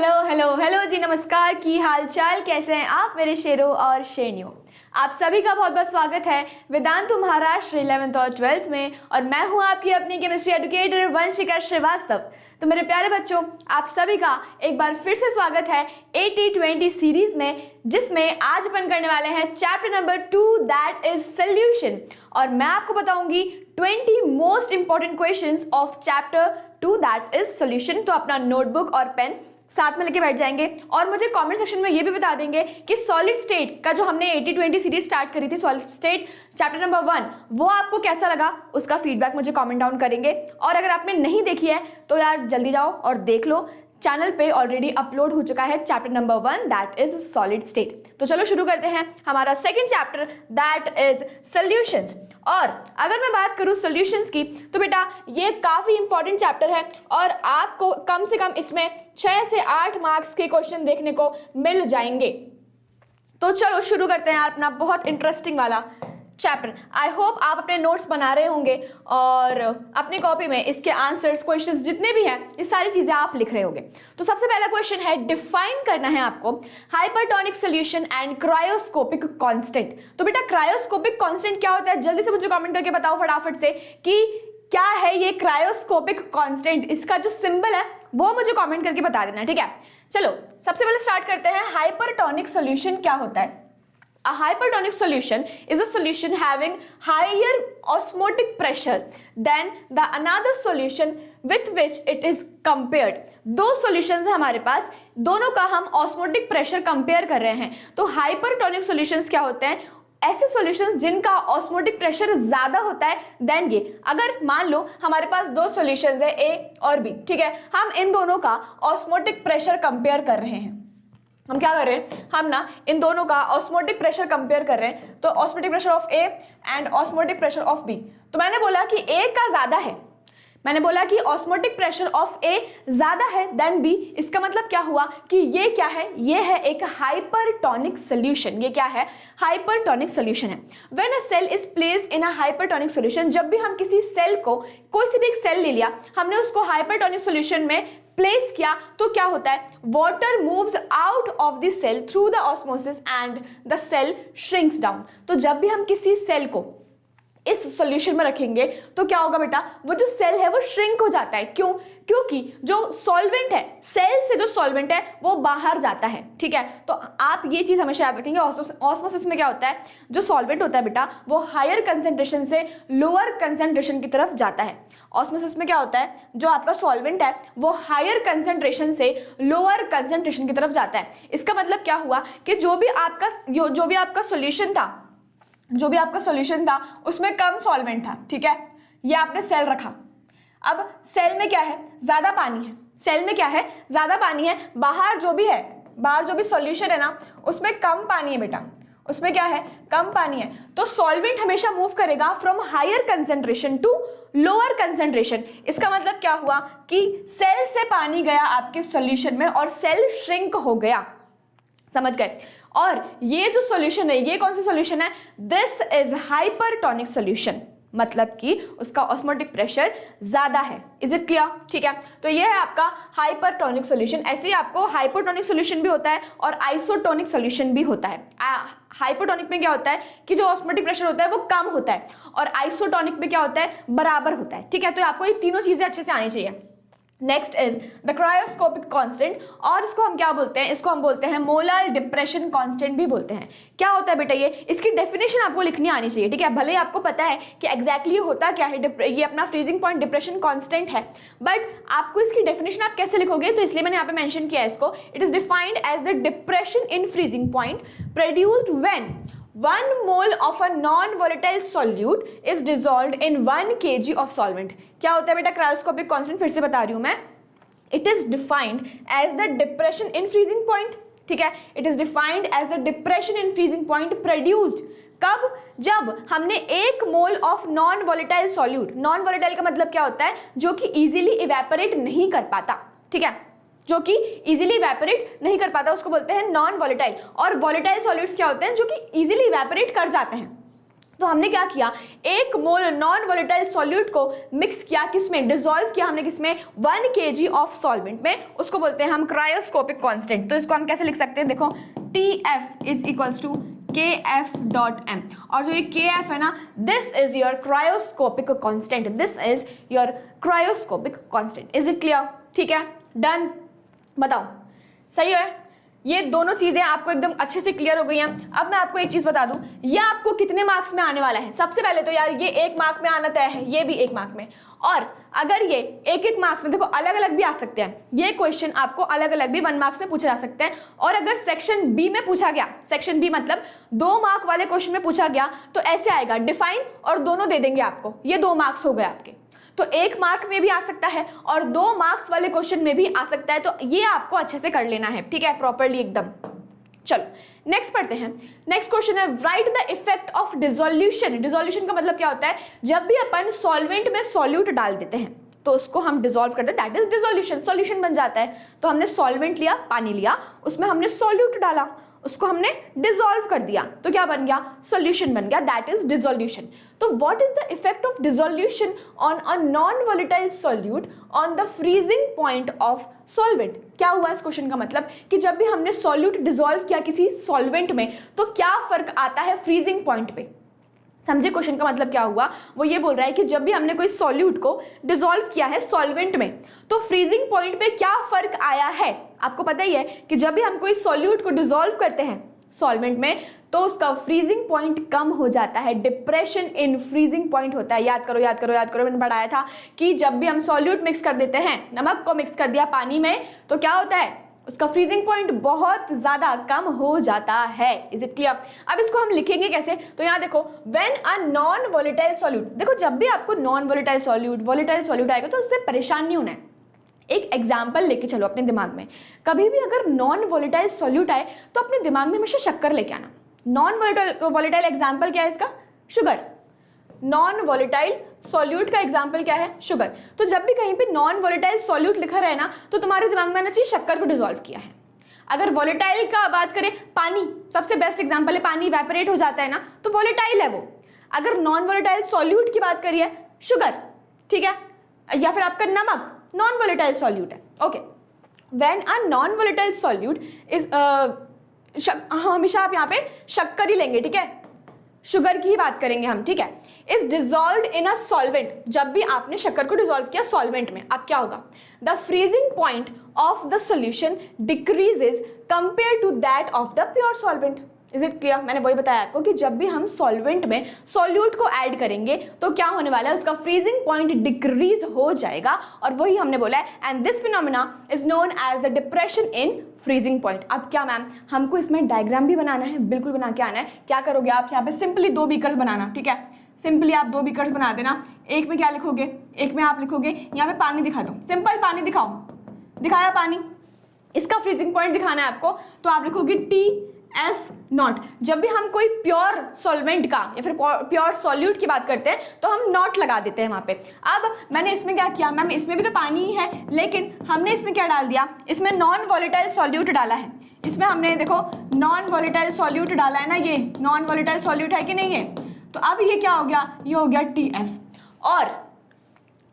Hello hello hello जी, नमस्कार। की हाल चाल, कैसे हैं आप मेरे शेरों और शेरनियों। आप सभी का बहुत बहुत स्वागत है वेदांतु महाराष्ट्र 11th और 12th में, और मैं हूं आपकी अपनी केमिस्ट्री एडुकेटर वंशिका श्रीवास्तव। तो मेरे प्यारे बच्चों, आप सभी का एक बार फिर से स्वागत है 80-20 सीरीज में, जिसमें आज अपन करने वाले हैं chapter number 2, that is solution. और मैं आपको बताऊंगी 20 most important questions of chapter 2, that is solution. तो अपना नोटबुक और पेन साथ में लेके बैठ जाएंगे और मुझे कमेंट सेक्शन में ये भी बता देंगे कि सॉलिड स्टेट का जो हमने 80-20 सीरीज स्टार्ट करी थी, सॉलिड स्टेट चैप्टर नंबर 1, वो आपको कैसा लगा, उसका फीडबैक मुझे कमेंट डाउन करेंगे। और अगर आपने नहीं देखी है तो यार जल्दी जाओ और देख लो, चैनल पे ऑलरेडी अपलोड हो चुका है chapter number 1, that is solid state. तो चलो शुरू करते हैं हमारा second chapter, that is solutions. और अगर मैं बात करूं सॉल्यूशंस की, तो बेटा ये काफी इंपॉर्टेंट चैप्टर है और आपको कम से कम इसमें 6 से 8 मार्क्स के क्वेश्चन देखने को मिल जाएंगे। तो चलो शुरू करते हैं यार अपना बहुत इंटरेस्टिंग वाला चैप्टर। आई होप आप अपने नोट्स बना रहे होंगे और अपनी कॉपी में इसके आंसर्स, क्वेश्चंस जितने भी हैं, ये सारी चीजें आप लिख रहे होंगे। तो सबसे पहला क्वेश्चन है, डिफाइन करना है आपको hypertonic solution and cryoscopic constant. तो बेटा क्रायोस्कोपिक कांस्टेंट क्या होता है, जल्दी से मुझे कमेंट करके बताओ फटाफट से कि क्या है ये क्रायोस्कोपिक कांस्टेंट। इसका जो सिंबल है वो मुझे कमेंट करके बता देना, ठीक है। चलो सबसे पहले स्टार्ट करते हैं, हाइपरटोनिक सॉल्यूशन क्या होता है। A hypertonic solution is a solution having higher osmotic pressure than the another solution with which it is compared. दो solutions है हमारे पास, दोनों का हम osmotic pressure compare कर रहे हैं। तो hypertonic solutions क्या होते हैं, ऐसे सॉल्यूशंस जिनका ऑस्मोटिक प्रेशर ज्यादा होता है देन ये। अगर मान लो हमारे पास दो सॉल्यूशंस है ए और बी, ठीक है, हम इन दोनों का ऑस्मोटिक प्रेशर कंपेयर कर रहे हैं। हम क्या कर रहे हैं, हम ना इन दोनों का ऑस्मोटिक प्रेशर कंपेयर कर रहे हैं। तो osmotic pressure of A and osmotic pressure of B. तो मैंने बोला कि ए का ज्यादा है, मैंने बोला कि ऑस्मोटिक प्रेशर ऑफ ए ज्यादा है देन बी। इसका मतलब क्या हुआ कि ये क्या है, ये है एक हाइपरटोनिक सॉल्यूशन। ये क्या है, हाइपरटोनिक सॉल्यूशन है। When a cell is placed in a hypertonic solution, जब भी हम किसी सेल को, कोई सी भी एक सेल ले लिया, हमने उसको हाइपरटोनिक सॉल्यूशन में प्लेस किया, तो क्या होता है, water moves out of the cell through the osmosis and the cell shrinks down. तो जब भी हम किसी सेल को इस सॉल्यूशन में रखेंगे तो क्या होगा बेटा, वो जो सेल है वो श्रिंक हो जाता है। क्यों? क्योंकि जो सॉल्वेंट है, सेल से जो सॉल्वेंट है वो बाहर जाता है, ठीक है। तो आप ये चीज हमेशा याद रखेंगे, ऑस्मोसिस में क्या होता है, जो सॉल्वेंट होता है बेटा वो हायर कंसेंट्रेशन से लोअर कंसेंट्रेशन की तरफ जाता है। ऑस्मोसिस में क्या होता है, जो आपका सॉल्वेंट है वो हायर कंसेंट्रेशन से लोअर कंसेंट्रेशन की तरफ जाता है। इसका मतलब क्या हुआ कि जो भी आपका सॉल्यूशन था उसमें कम सॉल्वेंट था, ठीक है। ये आपने सेल रखा, अब सेल में क्या है, ज्यादा पानी है। सेल में क्या है, ज्यादा पानी है। बाहर जो भी सॉल्यूशन है ना, उसमें कम पानी है बेटा, उसमें क्या है, कम पानी है। तो सॉल्वेंट हमेशा मूव करेगा from higher concentration to lower concentration. इसका मतलब क्या हुआ कि सेल से पानी गया आपके सॉल्यूशन में और सेल श्रिंक हो गया, समझ गए। और ये जो सॉल्यूशन है, ये कौन सा सॉल्यूशन है, दिस इज हाइपरटोनिक सॉल्यूशन, मतलब कि उसका ऑस्मोटिक प्रेशर ज्यादा है। Is it clear? ठीक है, तो ये है आपका हाइपरटोनिक सॉल्यूशन। ऐसे ही आपको हाइपोटोनिक सॉल्यूशन भी होता है और आइसोटोनिक सॉल्यूशन भी होता है। हाइपोटोनिक में क्या होता है कि जो ऑस्मोटिक प्रेशर होता है वो कम होता है, और आइसोटोनिक में क्या होता है, बराबर होता है, ठीक है। तो आपको ये तीनों चीजें अच्छे से आनी चाहिए। Next is the cryoscopic constant, और इसको हम क्या बोलते हैं, इसको हम बोलते हैं मोलर डिप्रेशन कांस्टेंट भी बोलते हैं। क्या होता है बेटा ये, इसकी डेफिनेशन आपको लिखनी आनी चाहिए, ठीक है। भले ही आपको पता है कि एग्जैक्टली होता क्या है, ये अपना फ्रीजिंग पॉइंट डिप्रेशन कांस्टेंट है, बट आपको इसकी डेफिनेशन आप कैसे लिखोगे, तो इसलिए मैंने यहाँ पे मेंशन किया है इसको। It is defined as the depression in freezing point produced when 1 mole of a non-volatile solute is dissolved in 1 kg of solvent। क्या होता है बेटा क्रायोस्कोपिक कांस्टेंट, फिर से बता रही हूं मैं। It is defined as the depression in freezing point, ठीक है। It is defined as the depression in freezing point produced कब, जब हमने 1 mole of non volatile solute, non volatile का मतलब क्या होता है, जो कि इजीली इवेपोरेट नहीं कर पाता, ठीक है, जो कि इजीली इवेपोरेट नहीं कर पाता, उसको बोलते हैं नॉन वोलेटाइल। और वोलेटाइल सॉल्यूट्स क्या होते हैं, जो कि इजीली इवेपोरेट कर जाते हैं। तो हमने क्या किया, 1 मोल नॉन वोलेटाइल सॉल्यूट को मिक्स किया, किसमें, डिसॉल्व किया हमने, किसमें, 1 kg ऑफ सॉल्वेंट में, उसको बोलते हैं हम क्रायोस्कोपिक कांस्टेंट। तो इसको हम कैसे लिख सकते हैं, देखो TF is equals to KF.m, और जो ये KF है ना, this is your cryoscopic constant, this is your cryoscopic constant. Is it clear? ठीक है, डन, बताओ सही है। ये दोनों चीजें आपको एकदम अच्छे से क्लियर हो गई हैं। अब मैं आपको एक चीज बता दूं, ये आपको कितने मार्क्स में आने वाला है। सबसे पहले तो यार ये 1 मार्क में आना तय है, ये भी 1 मार्क में, और अगर ये 1-1 मार्क्स में, देखो अलग अलग भी आ सकते हैं, ये क्वेश्चन आपको अलग अलग भी 1 मार्क्स में पूछे जा सकते हैं। और अगर सेक्शन बी में पूछा गया, सेक्शन बी मतलब 2 मार्क वाले क्वेश्चन में पूछा गया, तो ऐसे आएगा, डिफाइन और दोनों दे देंगे आपको, ये 2 मार्क्स हो गए आपके। तो 1 मार्क में भी आ सकता है और 2 मार्क्स वाले क्वेश्चन में भी आ सकता है, तो ये आपको अच्छे से कर लेना है, ठीक है, प्रॉपर्ली एकदम। चलो नेक्स्ट पढ़ते हैं। नेक्स्ट क्वेश्चन है, right the effect of dissolution. Dissolution का मतलब क्या होता है, जब भी अपन सॉल्वेंट में सॉल्यूट डाल देते हैं तो उसको हम डिसॉल्व करते हैं, दैट इज डिसोल्यूशन, सॉल्यूशन बन जाता है। तो हमने सॉल्वेंट लिया, पानी लिया, उसमें हमने सॉल्यूट डाला, उसको हमने डिसॉल्व कर दिया, तो क्या बन गया, सॉल्यूशन बन गया, दैट इज डिसोल्यूशन। तो what is the effect of dissolution on a non volatile solute on the freezing point of solvent. क्या हुआ इस क्वेश्चन का मतलब कि जब भी हमने सॉल्यूट डिसॉल्व किया किसी सॉल्वेंट में, तो क्या फर्क आता है फ्रीजिंग पॉइंट पे। समझे क्वेश्चन का मतलब क्या हुआ, वो ये बोल रहा है कि जब भी हमने कोई सॉल्यूट को डिसॉल्व किया है सॉल्वेंट में, तो फ्रीजिंग पॉइंट पे क्या फर्क आया है। आपको पता ही है कि जब भी हम कोई सॉल्यूट को डिसॉल्व करते हैं सॉल्वेंट में, तो उसका फ्रीजिंग पॉइंट कम हो जाता है, डिप्रेशन इन फ्रीजिंग पॉइंट होता है। याद करो याद करो याद करो, मैंने पढ़ाया था कि जब भी हम सॉल्यूट मिक्स कर देते हैं, नमक को मिक्स कर दिया पानी में, तो क्या होता है, उसका फ्रीजिंग पॉइंट बहुत ज्यादा कम हो जाता है। Is it clear? अब इसको हम लिखेंगे कैसे, तो यहाँ देखो, when a non volatile solute, देखो जब भी आपको नॉन वोलेटाइल सॉल्यूट आएगा तो उससे परेशान नहीं होना है। एक एग्जाम्पल लेके चलो अपने दिमाग में, कभी भी अगर नॉन वोलेटाइल सॉल्यूट आए तो अपने दिमाग में हमेशा शक्कर लेके आना। नॉन वोलेटाइल एग्जाम्पल क्या है इसका, शुगर। नॉन वोलेटाइल सॉल्यूट का एग्जाम्पल क्या है, शुगर। तो जब भी कहीं पे नॉन वोलेटाइल सॉल्यूट लिखा रहे ना, तो तुम्हारे दिमाग में आना चाहिए शक्कर को डिसॉल्व किया है। अगर वोलेटाइल का बात करें, पानी सबसे बेस्ट एग्जाम्पल है, पानी इवेपोरेट हो जाता है ना, तो वोलेटाइल है वो। अगर नॉन वोलेटाइल सॉल्यूट की बात करिए, शुगर, ठीक है, या फिर आपका नमक नॉन वोलेटाइल सॉल्यूट है। Okay, when a non volatile solute is, हमेशा आप यहाँ पे शक्कर ही लेंगे, ठीक है, शुगर की ही बात करेंगे हम, ठीक है, is dissolved in a solvent. जब भी आपने शक्कर को डिसॉल्व किया सॉल्वेंट में, अब क्या होगा, the freezing point of the solution decreases compare to that of the pure solvent. Is it clear? मैंने वही बताया आपको कि जब भी हम सॉल्वेंट में सॉल्यूट को ऐड करेंगे तो क्या होने वाला है, उसका फ्रीजिंग पॉइंट डिक्रीज हो जाएगा, और वही हमने बोला है, and this phenomena is known as the depression in freezing point. अब क्या मैम, हमको इसमें डायग्राम भी बनाना है, बिल्कुल बना के आना है। क्या करोगे आप, यहाँ पे सिंपली 2 बीकर्स बनाना, ठीक है, सिंपली आप 2 बीकर्स बना देना। एक में क्या लिखोगे, एक में आप लिखोगे यहाँ पे पानी दिखा दो, सिंपल पानी दिखाओ, दिखाया पानी, इसका फ्रीजिंग पॉइंट दिखाना है आपको, तो आप लिखोगे TF0। जब भी हम कोई प्योर सॉल्वेंट का या फिर प्योर सॉल्यूट की बात करते हैं तो हम नॉट लगा देते हैं वहां पे। अब मैंने इसमें क्या किया, मैम इसमें भी तो पानी ही है, लेकिन हमने इसमें क्या डाल दिया, इसमें नॉन वोलेटाइल सॉल्यूट डाला है। इसमें हमने देखो नॉन वोलेटाइल सॉल्यूट डाला है ना, ये नॉन वोलेटाइल सॉल्यूट है कि नहीं है, तो अब ये क्या हो गया, ये हो गया TF, और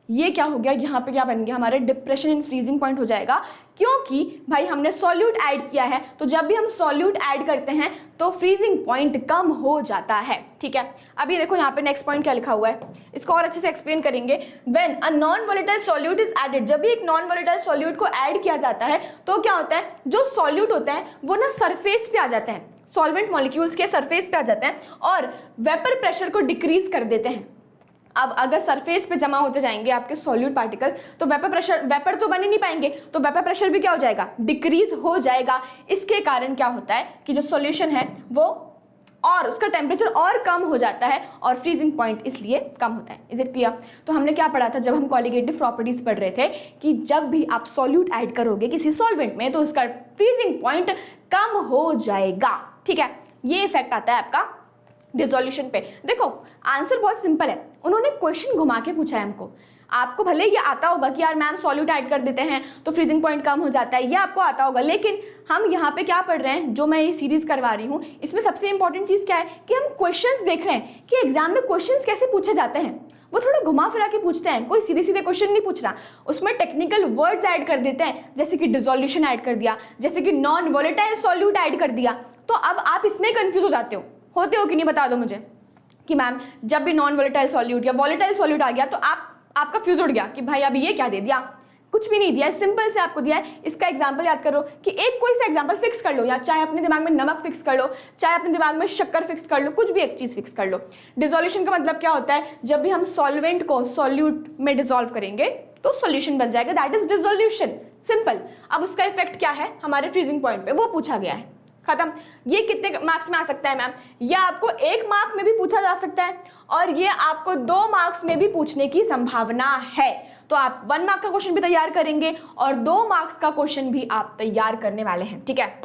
ये क्या हो गया, यहाँ पे क्या बन गया, हमारे डिप्रेशन इन फ्रीजिंग पॉइंट हो जाएगा, क्योंकि भाई हमने सॉल्यूट ऐड किया है। तो जब भी हम सॉल्यूट ऐड करते हैं तो फ्रीजिंग पॉइंट कम हो जाता है, ठीक है। अभी देखो यहाँ पे नेक्स्ट पॉइंट क्या लिखा हुआ है, इसको और अच्छे से एक्सप्लेन करेंगे। When a non volatile solute is added, जब भी एक नॉन वोलेटाइल सॉल्यूट को ऐड किया जाता है तो क्या होता है, जो सॉल्यूट होता है वो ना सरफेस पे आ जाते हैं, सॉल्वेंट मॉलिक्यूल्स के सरफेस पे आ जाते हैं और वेपर प्रेशर को डिक्रीज कर देते हैं। अब अगर सरफेस पे जमा होते जाएंगे आपके सॉल्यूट पार्टिकल्स, तो वेपर तो बन ही नहीं पाएंगे, तो वेपर प्रेशर भी क्या हो जाएगा, डिक्रीज हो जाएगा। इसके कारण क्या होता है कि जो सॉल्यूशन है वो और उसका टेम्परेचर और कम हो जाता है और फ्रीजिंग पॉइंट इसलिए कम होता है। Is it clear? तो हमने क्या पढ़ा था जब हम कॉलिगेटिव प्रॉपर्टीज पढ़ रहे थे कि जब भी आप सॉल्यूट ऐड करोगे किसी सॉल्वेंट में तो उसका फ्रीजिंग पॉइंट कम हो जाएगा, ठीक है। ये इफेक्ट आता है आपका डिसोल्यूशन पे। देखो आंसर बहुत सिंपल है, उन्होंने क्वेश्चन घुमा के पूछा है हमको। आपको भले ये आता होगा कि यार मैम सॉल्यूट ऐड कर देते हैं तो फ्रीजिंग पॉइंट कम हो जाता है, ये आपको आता होगा, लेकिन हम यहाँ पे क्या पढ़ रहे हैं, जो मैं ये सीरीज करवा रही हूँ, इसमें सबसे इंपॉर्टेंट चीज़ क्या है कि हम क्वेश्चंस देख रहे हैं कि एग्जाम में क्वेश्चंस कैसे पूछे जाते हैं। वो थोड़ा घुमा फिरा के पूछते हैं, कोई सीधे सीधे क्वेश्चन नहीं पूछ रहा, उसमें टेक्निकल वर्ड्स ऐड कर देते हैं, जैसे कि डिसोल्यूशन ऐड कर दिया, जैसे कि नॉन वोलेटाइल सॉल्यूट ऐड कर दिया। तो अब आप इसमें कंफ्यूज हो जाते हो, होते हो कि नहीं, बता दो मुझे कि मैम जब भी नॉन वोलेटाइल सॉल्यूट या वोलेटाइल सॉल्यूट आ गया तो आपका फ्यूज उड़ गया कि भाई अभी ये क्या दे दिया, कुछ भी नहीं दिया, सिंपल से आपको दिया है। इसका एग्जांपल याद करो कि एक कोई सा एग्जांपल फिक्स कर लो, या चाहे अपने दिमाग में नमक फिक्स कर लो, चाहे अपने दिमाग में शक्कर फिक्स कर लो, कुछ भी एक चीज फिक्स कर लो। डिसोल्यूशन का मतलब क्या होता है, जब भी हम सॉल्वेंट को सॉल्यूट में डिसॉल्व करेंगे तो सॉल्यूशन बन जाएगा, दैट इज डिसोल्यूशन, सिंपल। अब उसका इफेक्ट क्या है हमारे फ्रीजिंग पॉइंट पे, वो पूछा गया है, खत्म। ये कितने मार्क्स में आ सकता है मैम, ये आपको 1 मार्क में भी पूछा जा सकता है और ये आपको 2 मार्क्स में भी पूछने की संभावना है। तो आप 1 मार्क का क्वेश्चन भी तैयार करेंगे और 2 मार्क्स का क्वेश्चन भी आप तैयार करने वाले हैं, ठीक है।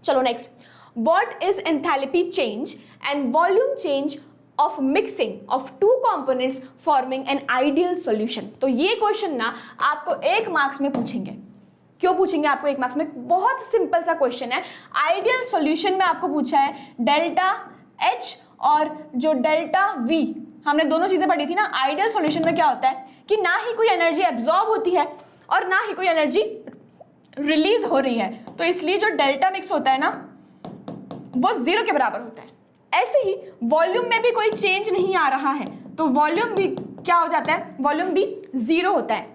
चलो next, what is enthalpy change and volume change of mixing of two components forming an ideal solution। तो ये क्वेश्चन ना आपको 1 मार्क्स में पूछेंगे। क्यों पूछेंगे आपको 1 मार्क्स में, बहुत सिंपल सा क्वेश्चन है। आइडियल सॉल्यूशन में आपको पूछा है डेल्टा H और जो डेल्टा V, हमने दोनों चीजें पढ़ी थी ना। आइडियल सॉल्यूशन में क्या होता है कि ना ही कोई एनर्जी एब्जॉर्ब होती है और ना ही कोई एनर्जी रिलीज हो रही है, तो इसलिए जो डेल्टा मिक्स होता है ना वो 0 के बराबर होता है। ऐसे ही वॉल्यूम में भी कोई चेंज नहीं आ रहा है तो वॉल्यूम भी क्या हो जाता है, वॉल्यूम भी 0 होता है।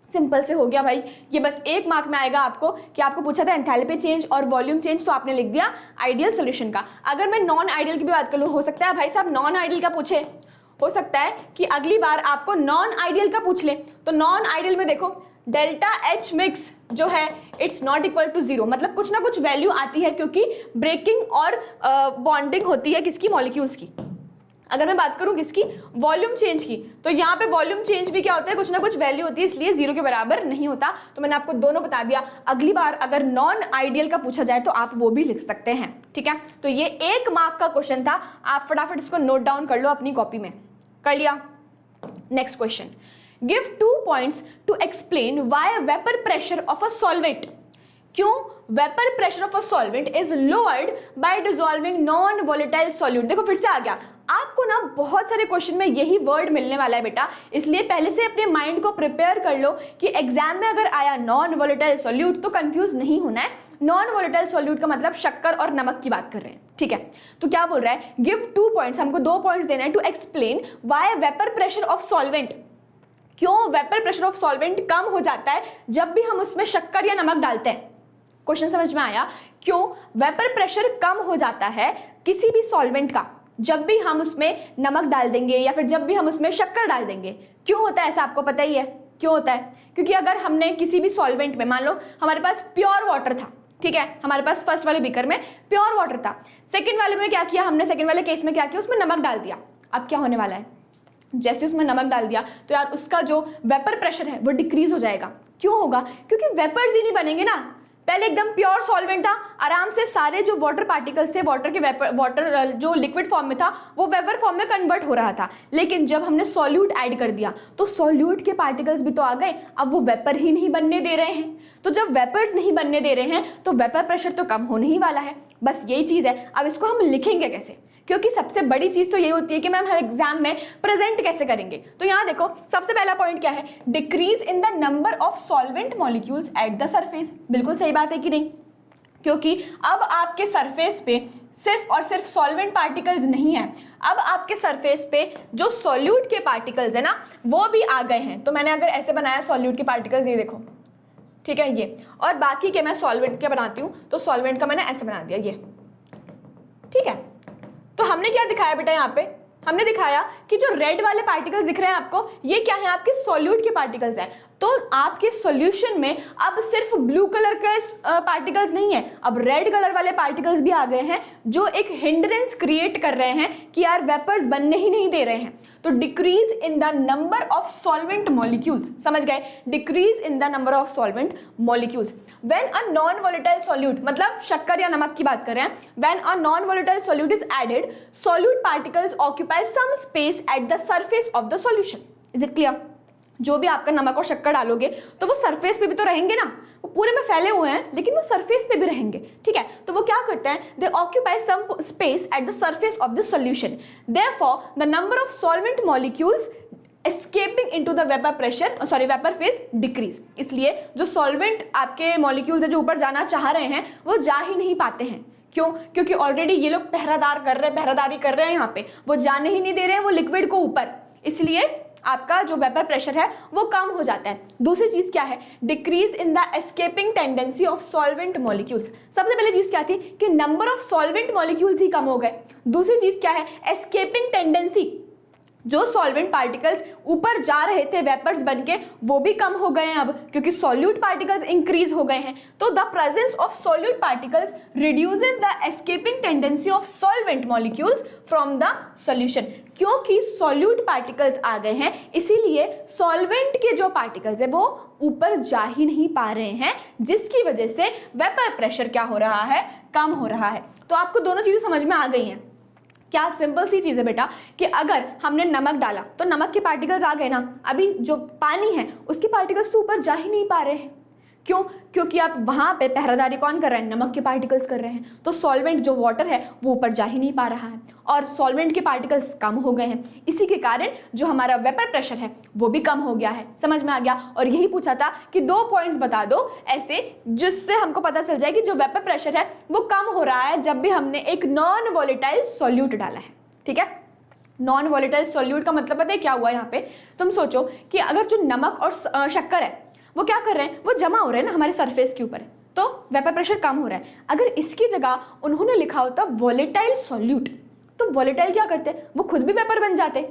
सिंपल से हो गया भाई, ये बस 1 मार्क में आएगा आपको कि आपको पूछा था एंथैल्पी चेंज और वॉल्यूम चेंज, तो आपने लिख दिया आइडियल सॉल्यूशन का। अगर मैं नॉन आइडियल की भी बात कर लूँ, हो सकता है भाई साहब नॉन आइडियल का पूछे, हो सकता है कि अगली बार आपको नॉन आइडियल का पूछ ले। तो नॉन आइडियल में देखो डेल्टा H मिक्स जो है इट्स नॉट इक्वल टू 0, मतलब कुछ ना कुछ वैल्यू आती है क्योंकि ब्रेकिंग और बॉन्डिंग होती है किसकी, मॉलिक्यूल्स की। अगर मैं बात करूं किसकी, वॉल्यूम चेंज की, तो यहाँ पे वॉल्यूम चेंज भी क्या होता है, कुछ ना कुछ वैल्यू होती है, इसलिए 0 के बराबर नहीं होता। तो मैंने आपको दोनों बता दिया, अगली बार अगर नॉन आइडियल का पूछा जाए तो आप वो भी लिख सकते हैं, ठीक है। तो ये 1 मार्क का क्वेश्चन था, आप फटाफट इसको नोट डाउन कर लो अपनी कॉपी में। कर लिया। Next question, give 2 points to explain why vapor pressure of a solvent, क्यों vapour pressure of a solvent is lowered bye dissolving non volatile solute. देखो फिर से आ गया, आपको ना बहुत सारे क्वेश्चन में यही वर्ड मिलने वाला है बेटा, इसलिए पहले से अपने माइंड को प्रिपेयर कर लो कि एग्जाम में अगर आया नॉन वोलेटाइल सॉल्यूट तो कंफ्यूज नहीं होना है। नॉन वोलेटाइल सॉल्यूट का मतलब शक्कर और नमक की बात कर रहे हैं, ठीक है। तो क्या बोल रहा है, गिव 2 points, हमको 2 points देना है to explain why vapour pressure of solvent, क्यों वेपर प्रेशर ऑफ सॉल्वेंट कम हो जाता है जब भी हम उसमें शक्कर या नमक डालते हैं। क्वेश्चन समझ में आया, क्यों वेपर प्रेशर कम हो जाता है किसी भी सॉल्वेंट का जब भी हम उसमें नमक डाल देंगे या फिर जब भी हम उसमें शक्कर डाल देंगे। क्यों होता है ऐसा, आपको पता ही है क्यों होता है, क्योंकि अगर हमने किसी भी सॉल्वेंट में, मान लो हमारे पास प्योर वाटर था, ठीक है, हमारे पास फर्स्ट वाले बीकर में प्योर वाटर था, सेकंड वाले में क्या किया हमने, सेकंड वाले केस में क्या किया, उसमें नमक डाल दिया। अब क्या होने वाला है, जैसे उसमें नमक डाल दिया तो यार उसका जो वेपर प्रेशर है वो डिक्रीज हो जाएगा। क्यों होगा, क्योंकि वेपर्स ही नहीं बनेंगे ना। पहले एकदम प्योर सॉल्वेंट था, आराम से सारे जो वाटर पार्टिकल्स थे, वाटर के वाटर जो लिक्विड फॉर्म में था वो वेपर फॉर्म में कन्वर्ट हो रहा था, लेकिन जब हमने सॉल्यूट ऐड कर दिया तो सॉल्यूट के पार्टिकल्स भी तो आ गए, अब वो वेपर ही नहीं बनने दे रहे हैं। तो जब वेपर्स नहीं बनने दे रहे हैं तो वेपर प्रेशर तो कम होने ही वाला है, बस यही चीज़ है। अब इसको हम लिखेंगे कैसे, क्योंकि सबसे बड़ी चीज तो यही होती है कि मैम हम एग्जाम में प्रेजेंट कैसे करेंगे। तो यहाँ देखो सबसे पहला पॉइंट क्या है, decrease in the number of solvent molecules eight the surface. बिल्कुल सही बात है कि नहीं, क्योंकि अब आपके सरफेस पे सिर्फ और सिर्फ सॉल्वेंट पार्टिकल्स नहीं है, अब आपके सरफेस पे जो सॉल्यूट के पार्टिकल्स है ना वो भी आ गए हैं। तो मैंने अगर ऐसे बनाया सॉल्यूट के पार्टिकल्स, ये देखो, ठीक है ये, और बाकी के मैं सॉल्वेंट के बनाती हूँ तो सॉल्वेंट का मैंने ऐसे बना दिया ये, ठीक है। तो हमने क्या दिखाया बेटा, यहाँ पे हमने दिखाया कि जो रेड वाले पार्टिकल्स दिख रहे हैं आपको, ये क्या है, आपके सॉल्यूट के पार्टिकल्स हैं। तो आपके सॉल्यूशन में अब सिर्फ ब्लू कलर के पार्टिकल्स नहीं है, अब रेड कलर वाले पार्टिकल्स भी आ गए हैं जो एक हिंड्रेंस क्रिएट कर रहे हैं कि यार वेपर्स बनने ही नहीं दे रहे हैं। तो decrease in the number of solvent molecules, समझ गए, decrease in the number of solvent molecules when a non volatile solute, मतलब शक्कर या नमक की बात कर रहे हैं, when a non volatile solute is added, solute particles occupy some space at the surface of the solution. Is it clear. जो भी आपका नमक और शक्कर डालोगे तो वो सरफेस पे भी तो रहेंगे ना, वो पूरे में फैले हुए हैं लेकिन वो सरफेस पे भी रहेंगे, ठीक है। तो वो क्या करते हैं, they occupy some space at the surface of the solution, therefore the number of solvent molecules escaping into the vapour phase decrease. इसलिए जो सॉल्वेंट आपके मॉलिक्यूल्स है जो ऊपर जाना चाह रहे हैं वो जा ही नहीं पाते हैं। क्यों? क्योंकि ऑलरेडी ये लोग पहरादारी कर रहे हैं यहाँ पे, वो जाने ही नहीं दे रहे हैं वो लिक्विड को ऊपर, इसलिए आपका जो वेपर प्रेशर है वो कम हो जाता है। दूसरी चीज क्या है, decrease in the escaping tendency of solvent molecules. सबसे पहले चीज क्या थी कि नंबर ऑफ सॉल्वेंट मॉलिक्यूल्स ही कम हो गए। दूसरी चीज क्या है, एस्केपिंग टेंडेंसी, जो सॉल्वेंट पार्टिकल्स ऊपर जा रहे थे वेपर्स बनके वो भी कम हो गए हैं अब, क्योंकि सॉल्यूट पार्टिकल्स इंक्रीज हो गए हैं। तो the presence of solute particles reduces the escaping tendency of solvent molecules from the solution. क्योंकि सॉल्यूट पार्टिकल्स आ गए हैं इसीलिए सॉल्वेंट के जो पार्टिकल्स है वो ऊपर जा ही नहीं पा रहे हैं, जिसकी वजह से वेपर प्रेशर क्या हो रहा है, कम हो रहा है। तो आपको दोनों चीजें समझ में आ गई हैं। क्या सिंपल सी चीज़ है बेटा कि अगर हमने नमक डाला तो नमक के पार्टिकल्स आ गए ना, अभी जो पानी है उसके पार्टिकल्स तो ऊपर जा ही नहीं पा रहे हैं। क्यों? क्योंकि आप वहाँ पे पहरादारी कौन कर रहे हैं, नमक के पार्टिकल्स कर रहे हैं। तो सॉल्वेंट जो वाटर है वो ऊपर जा ही नहीं पा रहा है और सॉल्वेंट के पार्टिकल्स कम हो गए हैं। इसी के कारण जो हमारा वेपर प्रेशर है वो भी कम हो गया है। समझ में आ गया? और यही पूछा था कि 2 पॉइंट्स बता दो ऐसे जिससे हमको पता चल जाए कि जो वेपर प्रेशर है वो कम हो रहा है जब भी हमने एक नॉन वॉलेटाइल सॉल्यूट डाला है। ठीक है, नॉन वॉलेटाइल सॉल्यूट का मतलब पता है क्या हुआ यहाँ पे? तुम सोचो कि अगर जो नमक और शक्कर है वो क्या कर रहे हैं, वो जमा हो रहे हैं ना हमारे सरफेस के ऊपर, तो वेपर प्रेशर कम हो रहा है। अगर इसकी जगह उन्होंने लिखा होता वॉलेटाइल सॉल्यूट, तो वॉलेटाइल क्या करते हैं, वो खुद भी वेपर बन जाते,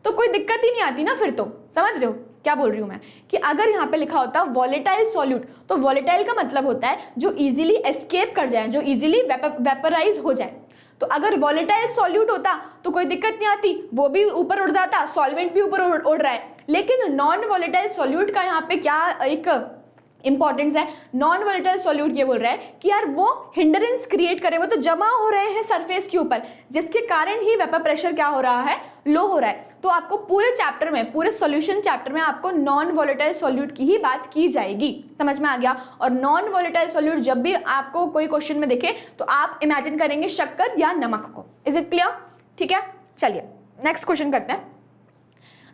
तो कोई दिक्कत ही नहीं आती ना फिर। तो समझ रहे हो क्या बोल रही हूँ मैं, कि अगर यहाँ पे लिखा होता वॉलेटाइल सॉल्यूट, तो वॉलेटाइल का मतलब होता है जो इजीली एस्केप कर जाए, जो इजीली वेपराइज हो जाए। तो अगर वॉलेटाइल सॉल्यूट होता तो कोई दिक्कत नहीं आती, वो भी ऊपर उड़ जाता, सॉल्वेंट भी ऊपर उड़ रहा है। लेकिन नॉन वॉलेटाइल सॉल्यूट का यहाँ पे क्या एक इंपॉर्टेंस है, नॉन वॉलेटाइल सॉल्यूट ये बोल रहा है कि यार वो हिंडरेंस क्रिएट करे, वो तो जमा हो रहे हैं सरफेस के ऊपर, जिसके कारण ही वेपर प्रेशर क्या हो रहा है, लो हो रहा है। तो आपको पूरे चैप्टर में, पूरे सॉल्यूशन चैप्टर में आपको नॉन वॉलेटाइल सॉल्यूट की ही बात की जाएगी। समझ में आ गया? और नॉन वॉलेटाइल सॉल्यूट जब भी आपको कोई क्वेश्चन में दिखे तो आप इमेजिन करेंगे शक्कर या नमक को। Is it clear? ठीक है, चलिए नेक्स्ट क्वेश्चन करते हैं।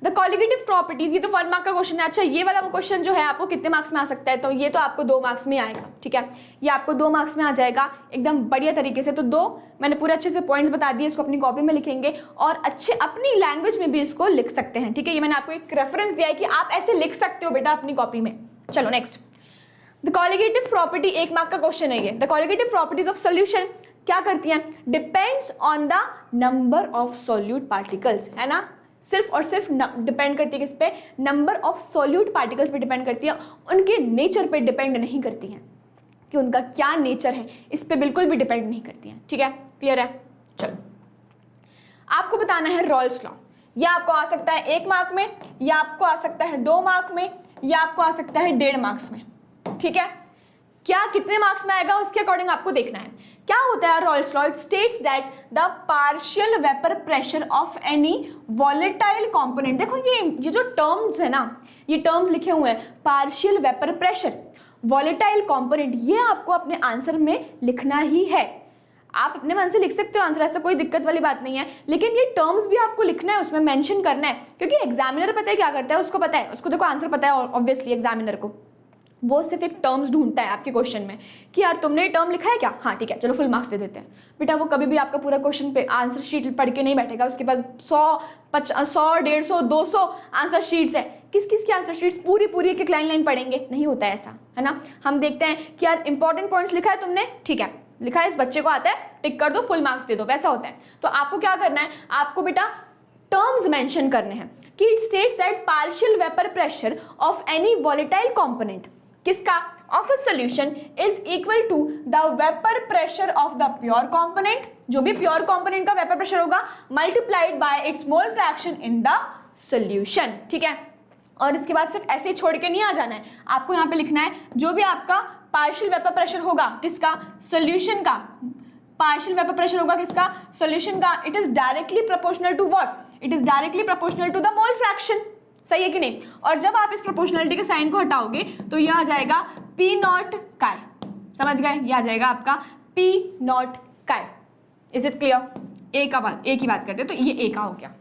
द कॉलिगेटिव प्रॉपर्टीज, ये तो 1 मार्क का क्वेश्चन है। अच्छा, ये वाला क्वेश्चन जो है आपको कितने मार्क्स में आ सकता है, तो ये तो आपको 2 मार्क्स में आएगा। ठीक है, ये आपको 2 मार्क्स में आ जाएगा एकदम बढ़िया तरीके से। तो 2 मैंने पूरे अच्छे से पॉइंट्स बता दिए, इसको अपनी कॉपी में लिखेंगे और अच्छे अपनी लैंग्वेज में भी इसको लिख सकते हैं। ठीक है, ये मैंने आपको एक रेफरेंस दिया है कि आप ऐसे लिख सकते हो बेटा अपनी कॉपी में। चलो next, the colligative property, 1 mark का क्वेश्चन है ये। The colligative properties of solution क्या करती हैं, depends on the number of solute particles, है ना। सिर्फ और सिर्फ डिपेंड करती है किस पे, नंबर ऑफ सॉल्यूट पार्टिकल्स पे डिपेंड करती है, उनके नेचर पे डिपेंड नहीं करती हैं कि उनका क्या नेचर है, इस पे बिल्कुल भी डिपेंड नहीं करती हैं। ठीक है, क्लियर है? चलो, आपको बताना है रॉल्स लॉ। या आपको आ सकता है 1 मार्क में, या आपको आ सकता है 2 मार्क में, या आपको आ सकता है 1.5 मार्क्स में। ठीक है, क्या कितने मार्क्स में आएगा उसके अकॉर्डिंग आपको देखना है। क्या होता है Rawls law? It states that the partial vapour pressure of any volatile component. देखो ये जो टर्म्स है ना, ये टर्म्स लिखे हुए हैं, partial vapour pressure, volatile component, ये आपको अपने आंसर में लिखना ही है। आप अपने मन से लिख सकते हो आंसर, ऐसा कोई दिक्कत वाली बात नहीं है, लेकिन ये टर्म्स भी आपको लिखना है, उसमें मेंशन करना है, क्योंकि एग्जामिनर पता है क्या करता है, उसको पता है, उसको देखो आंसर पता है ऑब्वियसली एग्जामिनर को, वो सिर्फ एक टर्म्स ढूंढता है आपके क्वेश्चन में कि यार तुमने टर्म लिखा है क्या, हाँ ठीक है चलो फुल मार्क्स दे देते हैं। बेटा वो कभी भी आपका पूरा क्वेश्चन पे आंसर शीट पढ़ के नहीं बैठेगा, उसके पास 100, 150, 200 आंसर शीट्स है। किस किस की आंसर शीट्स पूरी एक लाइन पढ़ेंगे, नहीं होता है ऐसा, है ना। हम देखते हैं कि यार इंपॉर्टेंट पॉइंट्स लिखा है तुमने, ठीक है लिखा है, इस बच्चे को आता है, टिक कर दो, फुल मार्क्स दे दो, वैसा होता है। तो आपको क्या करना है, आपको बेटा टर्म्स मेंशन करने हैं कि it states that partial vapour pressure of any volatile component, किसका, of a solution is equal to the vapour pressure of the pure component, जो भी प्योर कंपोनेंट का वेपर प्रेशर होगा, multiplied by its mole fraction in the solution. ठीक है, और इसके बाद सिर्फ ऐसे ही छोड़ के नहीं आ जाना है, आपको यहाँ पे लिखना है जो भी आपका पार्शियल वेपर प्रेशर होगा, किसका, सॉल्यूशन का, पार्शियल वेपर प्रेशर होगा किसका, सॉल्यूशन का, it is directly proportional to what, it is directly proportional to the mole fraction. सही है कि नहीं। और जब आप इस प्रोपोर्शनलिटी के साइन को हटाओगे तो यह आ जाएगा पी नॉट काय, समझ गए, ये आ जाएगा आपका P naught chi. Is it clear? A की बात करते हैं तो ये ए का हो गया।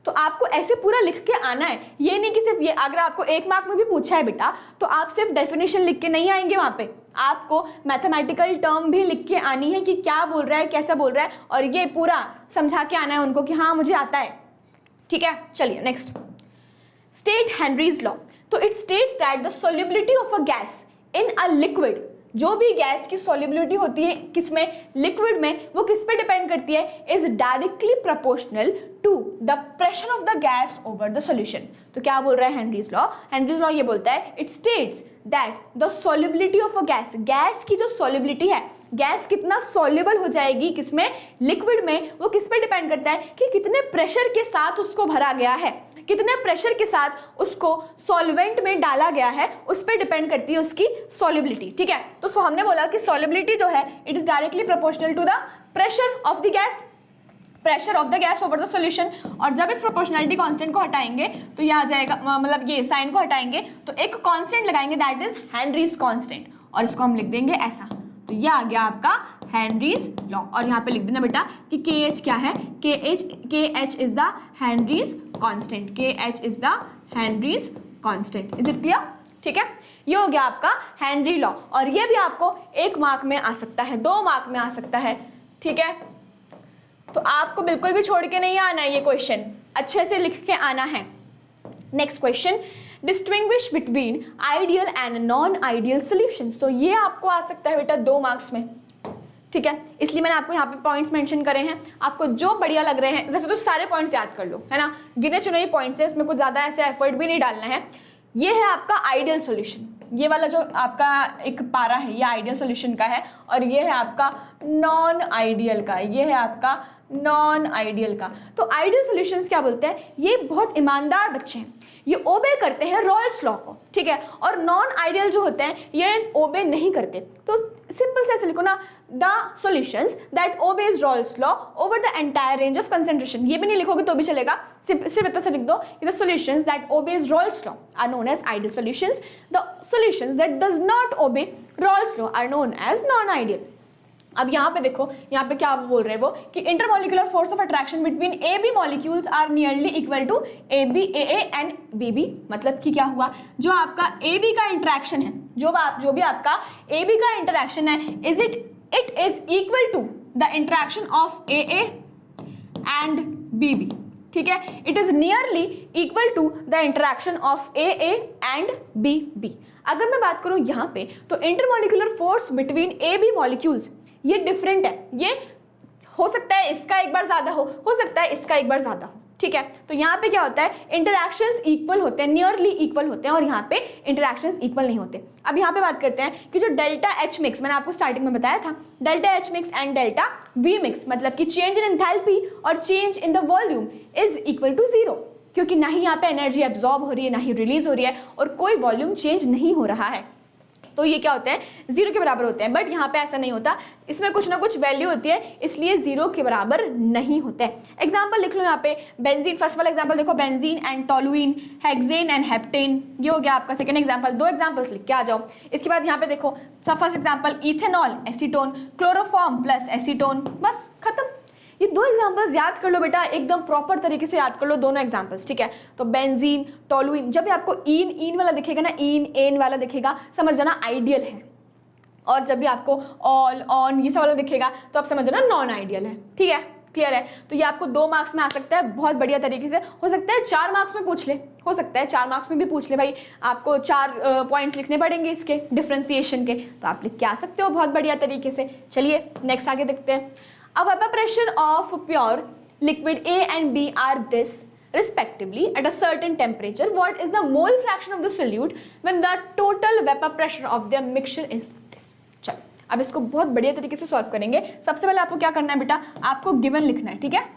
तो आपको ऐसे पूरा लिख के आना है, ये नहीं कि सिर्फ ये, अगर आपको 1 मार्क में भी पूछा है बेटा तो आप सिर्फ डेफिनेशन लिख के नहीं आएंगे वहाँ पे, आपको मैथमेटिकल टर्म भी लिख के आनी है कि क्या बोल रहा है, कैसा बोल रहा है, और ये पूरा समझा के आना है उनको कि हाँ मुझे आता है। ठीक है, चलिए नेक्स्ट। State Henry's law. तो it states that the solubility of a gas in a liquid, जो भी गैस की सॉल्युबिलिटी होती है किसमें, लिक्विड में, वो किस पे डिपेंड करती है, is directly proportional to the pressure of the gas over the solution. तो क्या बोल रहा है हेनरीज लॉ? हेनरीज लॉ ये बोलता है it states that the solubility of a gas, gas की जो सॉल्युबिलिटी है, गैस कितना सॉल्युबल हो जाएगी किसमें, लिक्विड में, वो किस पे डिपेंड करता है कि कितने प्रेशर के साथ उसको भरा गया है, कितने प्रेशर के साथ उसको सॉल्वेंट में डाला गया है, उस पर डिपेंड करती है उसकी सॉल्युबिलिटी। ठीक है, तो हमने बोला कि सॉल्युबिलिटी जो है it is directly proportional to the pressure of the gas, pressure of the gas over the solution. और जब इस प्रोपोर्शनलिटी कांस्टेंट को हटाएंगे तो ये आ जाएगा, मतलब ये साइन को हटाएंगे तो एक कांस्टेंट लगाएंगे दैट इज हेनरीज कांस्टेंट, और इसको हम लिख देंगे ऐसा। तो ये आ गया आपका हेनरीज लॉ। और यहाँ पे लिख देना बेटा कि के एच क्या है, K H is the Henry's constant, K H is the Henry's constant. Is it clear? ठीक है, ये हो गया आपका हेनरी लॉ, और ये भी आपको 1 मार्क में आ सकता है, 2 मार्क में आ सकता है। ठीक है, तो आपको बिल्कुल भी छोड़ के नहीं आना है, ये क्वेश्चन अच्छे से लिख के आना है। Next question, distinguish between ideal and non ideal solutions. तो ये आपको आ सकता है बेटा 2 मार्क्स में। ठीक है, इसलिए मैंने आपको यहाँ पे पॉइंट्स मेंशन करे हैं, आपको जो बढ़िया लग रहे हैं, वैसे तो सारे पॉइंट्स याद कर लो, है ना, गिने चुने ही पॉइंट्स है, इसमें कुछ ज़्यादा ऐसे एफर्ट भी नहीं डालना है। ये है आपका आइडियल सॉल्यूशन, ये वाला जो आपका एक पारा है ये आइडियल सॉल्यूशन का है, और ये है आपका नॉन आइडियल का, ये है आपका नॉन आइडियल का। तो आइडियल सॉल्यूशंस क्या बोलते हैं, ये बहुत ईमानदार बच्चे हैं, ये ओबे करते हैं रॉल्स लॉ को। ठीक है, और नॉन आइडियल जो होते हैं ये ओबे नहीं करते। तो सिंपल से ऐसे लिखो ना, the solutions that obeys Raoult's law over the entire range of concentration. ये भी नहीं लिखोगे तो भी चलेगा, सिर्फ इतना से लिख दो कि the solutions that obeys Raoult's law are known as ideal solutions, the solutions that does not obey Raoult's law are known as non ideal. अब यहाँ पे देखो, यहाँ पे क्या बोल रहे हैं वो कि intermolecular force of attraction between A B molecules are nearly equal to A B A and B B. मतलब कि क्या हुआ, जो आपका ए बी का इंटरेक्शन है, जो भी आपका ए बी का इंटरेक्शन है, it is equal to the interaction of A and B B. ठीक है, it is nearly equal to the interaction of A and B B. अगर मैं बात करूं यहाँ पे तो intermolecular force between A B molecules ये डिफरेंट है, ये हो सकता है इसका एक बार ज्यादा हो सकता है इसका एक बार ज्यादा हो। ठीक है, तो यहाँ पे क्या होता है, इंटरैक्शंस इक्वल होते हैं, नियरली इक्वल होते हैं, और यहाँ पे इंटरैक्शंस इक्वल नहीं होते। अब यहाँ पे बात करते हैं कि जो डेल्टा एच मिक्स मैंने आपको स्टार्टिंग में बताया था, delta H mix and delta V mix, मतलब कि चेंज इन एंथैल्पी और change in the volume is equal to 0, क्योंकि ना ही यहाँ पे एनर्जी एब्जॉर्ब हो रही है ना ही रिलीज हो रही है, और कोई वॉल्यूम चेंज नहीं हो रहा है। तो ये क्या होते हैं, 0 के बराबर होते हैं। बट यहाँ पे ऐसा नहीं होता, इसमें कुछ ना कुछ वैल्यू होती है, इसलिए 0 के बराबर नहीं होते हैं। एग्जाम्पल लिख लो यहाँ पे, बेंजीन, फर्स्ट वाला एग्जाम्पल देखो, benzene and toluene, hexane and heptane, ये हो गया आपका सेकंड एग्जाम्पल। 2 एग्जाम्पल्स लिख के आ जाओ। इसके बाद यहाँ पे देखो, first example ethanol acetone, chloroform plus acetone, बस खत्म। ये 2 एग्जाम्पल्स याद कर लो बेटा, एकदम प्रॉपर तरीके से याद कर लो दोनों एग्जाम्पल्स। ठीक है, तो बेंजीन, टोलुइन, जब भी आपको इन वाला दिखेगा ना, एन वाला दिखेगा, समझ जाना आइडियल है, और जब भी आपको ऑल ऑन ये सब वाला दिखेगा तो आप समझ जाना नॉन आइडियल है। ठीक है, क्लियर है। तो ये आपको 2 मार्क्स में आ सकता है बहुत बढ़िया तरीके से, हो सकता है 4 मार्क्स में पूछ ले, हो सकता है 4 मार्क्स में भी पूछ ले भाई, आपको 4 पॉइंट्स लिखने पड़ेंगे इसके डिफ्रेंसिएशन के, तो आप लिख के आ सकते हो बहुत बढ़िया तरीके से। चलिए नेक्स्ट आगे देखते हैं। अब vapour pressure of pure liquid A and B are this respectively at a certain temperature. What is the mole fraction of the solute when the total vapor pressure of their mixture is this? चलो अब इसको बहुत बढ़िया तरीके से solve करेंगे। सबसे पहले आपको क्या करना है बेटा, आपको गिवन लिखना है। ठीक है,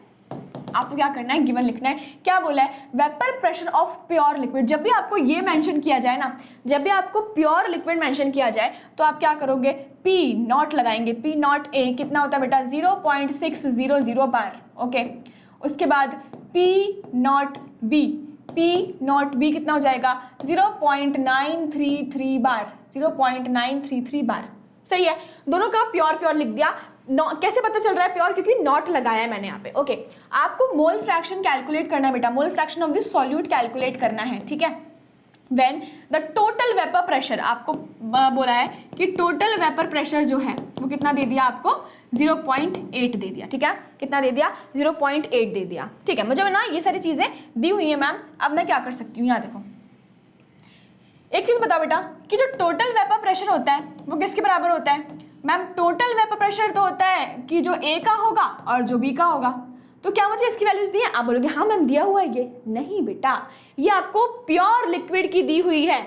आपको क्या करना है, गिवन लिखना है। क्या बोला है, vapour pressure of pure liquid. जब भी आपको ये मेंशन किया जाए ना, जब भी आपको प्योर लिक्विड मेंशन किया जाए तो आप क्या करोगे, पी नॉट लगाएंगे। पी नॉट ए कितना होता है बेटा, 0.600 बार। ओके, उसके बाद P not B P not B कितना हो जाएगा 0.933 बार, 0.933 बार। सही है, दोनों का प्योर लिख दिया। कैसे पता चल रहा है प्योर? क्योंकि नॉट लगाया है मैंने यहाँ पे। ओके, आपको मोल फ्रैक्शन कैलकुलेट करना है बेटा, मोल fraction of this solute calculate करना है, ठीक है। When the total vapour pressure, आपको बोला है कि टोटल वेपर प्रेशर जो है वो कितना दे दिया आपको 0.8 दे दिया, ठीक है। कितना दे दिया 0.8 दे दिया, ठीक है। मुझे ना ये सारी चीजें दी हुई है मैम, अब मैं क्या कर सकती हूँ, यहाँ देखो एक चीज बताओ बेटा कि जो टोटल वेपर प्रेशर होता है वो किसके बराबर होता है? मैम टोटल वेपर प्रेशर तो होता है कि जो ए का होगा और जो बी का होगा। तो क्या मुझे इसकी वैल्यूज दी है? आप बोलोगे हाँ मैम दिया हुआ है। ये नहीं बेटा, ये आपको प्योर लिक्विड की दी हुई है,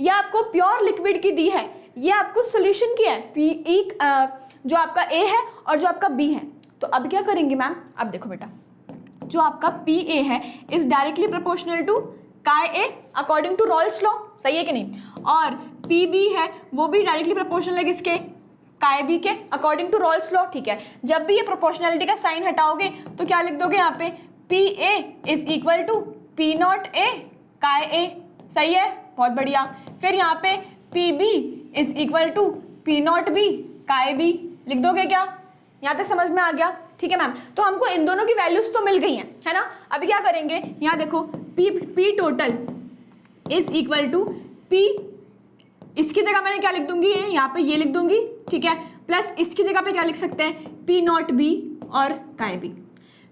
ये आपको प्योर लिक्विड की दी है, ये आपको सोल्यूशन की है। जो आपका ए है और जो आपका बी है। तो अब क्या करेंगे मैम? अब देखो बेटा, जो आपका पी ए है इज डायरेक्टली प्रोपोर्शनल टू काय ए अकॉर्डिंग टू रॉल्स लॉ, सही है कि नहीं? और पी बी है वो भी डायरेक्टली प्रोपोर्शनल है किसके? काय बी के अकॉर्डिंग टू रॉल्स लॉ, ठीक है। जब भी ये प्रोपोर्शनलिटी का साइन हटाओगे तो क्या लिख दोगे यहाँ पे? P A is equal to P not A chi A, सही है, बहुत बढ़िया। फिर यहाँ पे P B is equal to P not B chi B लिख दोगे क्या? यहाँ तक समझ में आ गया? ठीक है मैम। तो हमको इन दोनों की वैल्यूज तो मिल गई हैं, है ना। अभी क्या करेंगे, यहाँ देखो P total is equal to P, इसकी जगह मैंने क्या लिख दूंगी, यहाँ पे ये लिख दूंगी, ठीक है, प्लस इसकी जगह पे क्या लिख सकते हैं? पी नॉट बी और काय बी।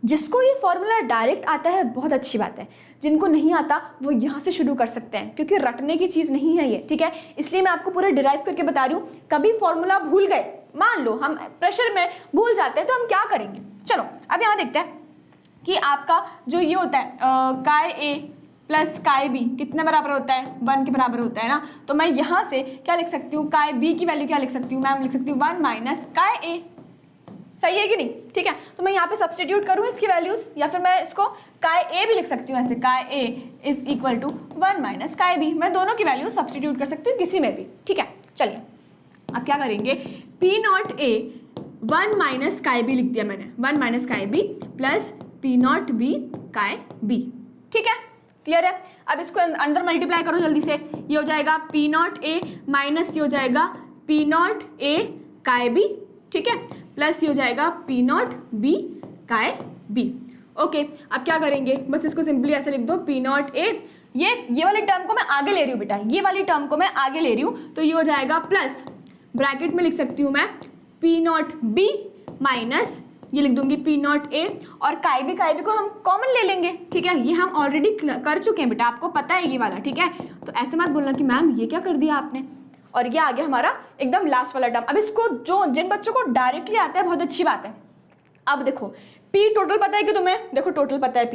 जिसको ये फॉर्मूला डायरेक्ट आता है बहुत अच्छी बात है, जिनको नहीं आता वो यहाँ से शुरू कर सकते हैं, क्योंकि रटने की चीज़ नहीं है ये, ठीक है। इसलिए मैं आपको पूरा डिराइव करके बता रही हूँ। कभी फॉर्मूला भूल गए, मान लो हम प्रेशर में भूल जाते हैं, तो हम क्या करेंगे? चलो अब यहाँ देखते हैं कि आपका जो ये होता है काय ए प्लस काय बी कितने बराबर होता है? 1 के बराबर होता है ना। तो मैं यहाँ से क्या लिख सकती हूँ? काय बी की वैल्यू क्या लिख सकती हूँ? मैम लिख सकती हूँ 1 माइनस काय ए, सही है कि नहीं? ठीक है, तो मैं यहाँ पे सब्सटीट्यूट करूँ इसकी वैल्यूज, या फिर मैं इसको काय ए भी लिख सकती हूँ ऐसे, काय ए is equal to 1 minus chi B. मैं दोनों की वैल्यूज सब्सटीट्यूट कर सकती हूँ किसी में भी, ठीक है। चलिए अब क्या करेंगे, P not A 1 minus chi B लिख दिया मैंने, 1 minus chi B plus P not B chi B, ठीक है, क्लियर है। अब इसको अंदर मल्टीप्लाई करो जल्दी से, ये हो जाएगा पी नॉट ए माइनस ये हो जाएगा पी नॉट ए काय बी, ठीक है, प्लस ये हो जाएगा P not B chi B. Okay, अब क्या करेंगे, बस इसको सिंपली ऐसे लिख दो, पी नॉट ए, ये वाली टर्म को मैं आगे ले रही हूँ बेटा, ये वाली टर्म को मैं आगे ले रही हूँ, तो ये हो जाएगा प्लस ब्रैकेट में लिख सकती हूँ मैं पी नॉट बी माइनस ये लिख दूंगी पी नॉट ए, और काय बी को हम कॉमन ले लेंगे, ठीक है। ये हम ऑलरेडी कर चुके हैं बेटा, आपको पता है ये वाला, ठीक है। तो ऐसे मत बोलना कि मैम ये क्या कर दिया आपने, और ये आ गया हमारा एकदम लास्ट वाला टर्म। अब इसको जिन बच्चों को डायरेक्टली आता है बहुत अच्छी बात है। अब देखो पी टोटल पता है कि तुम्हें, देखो टोटल पता है,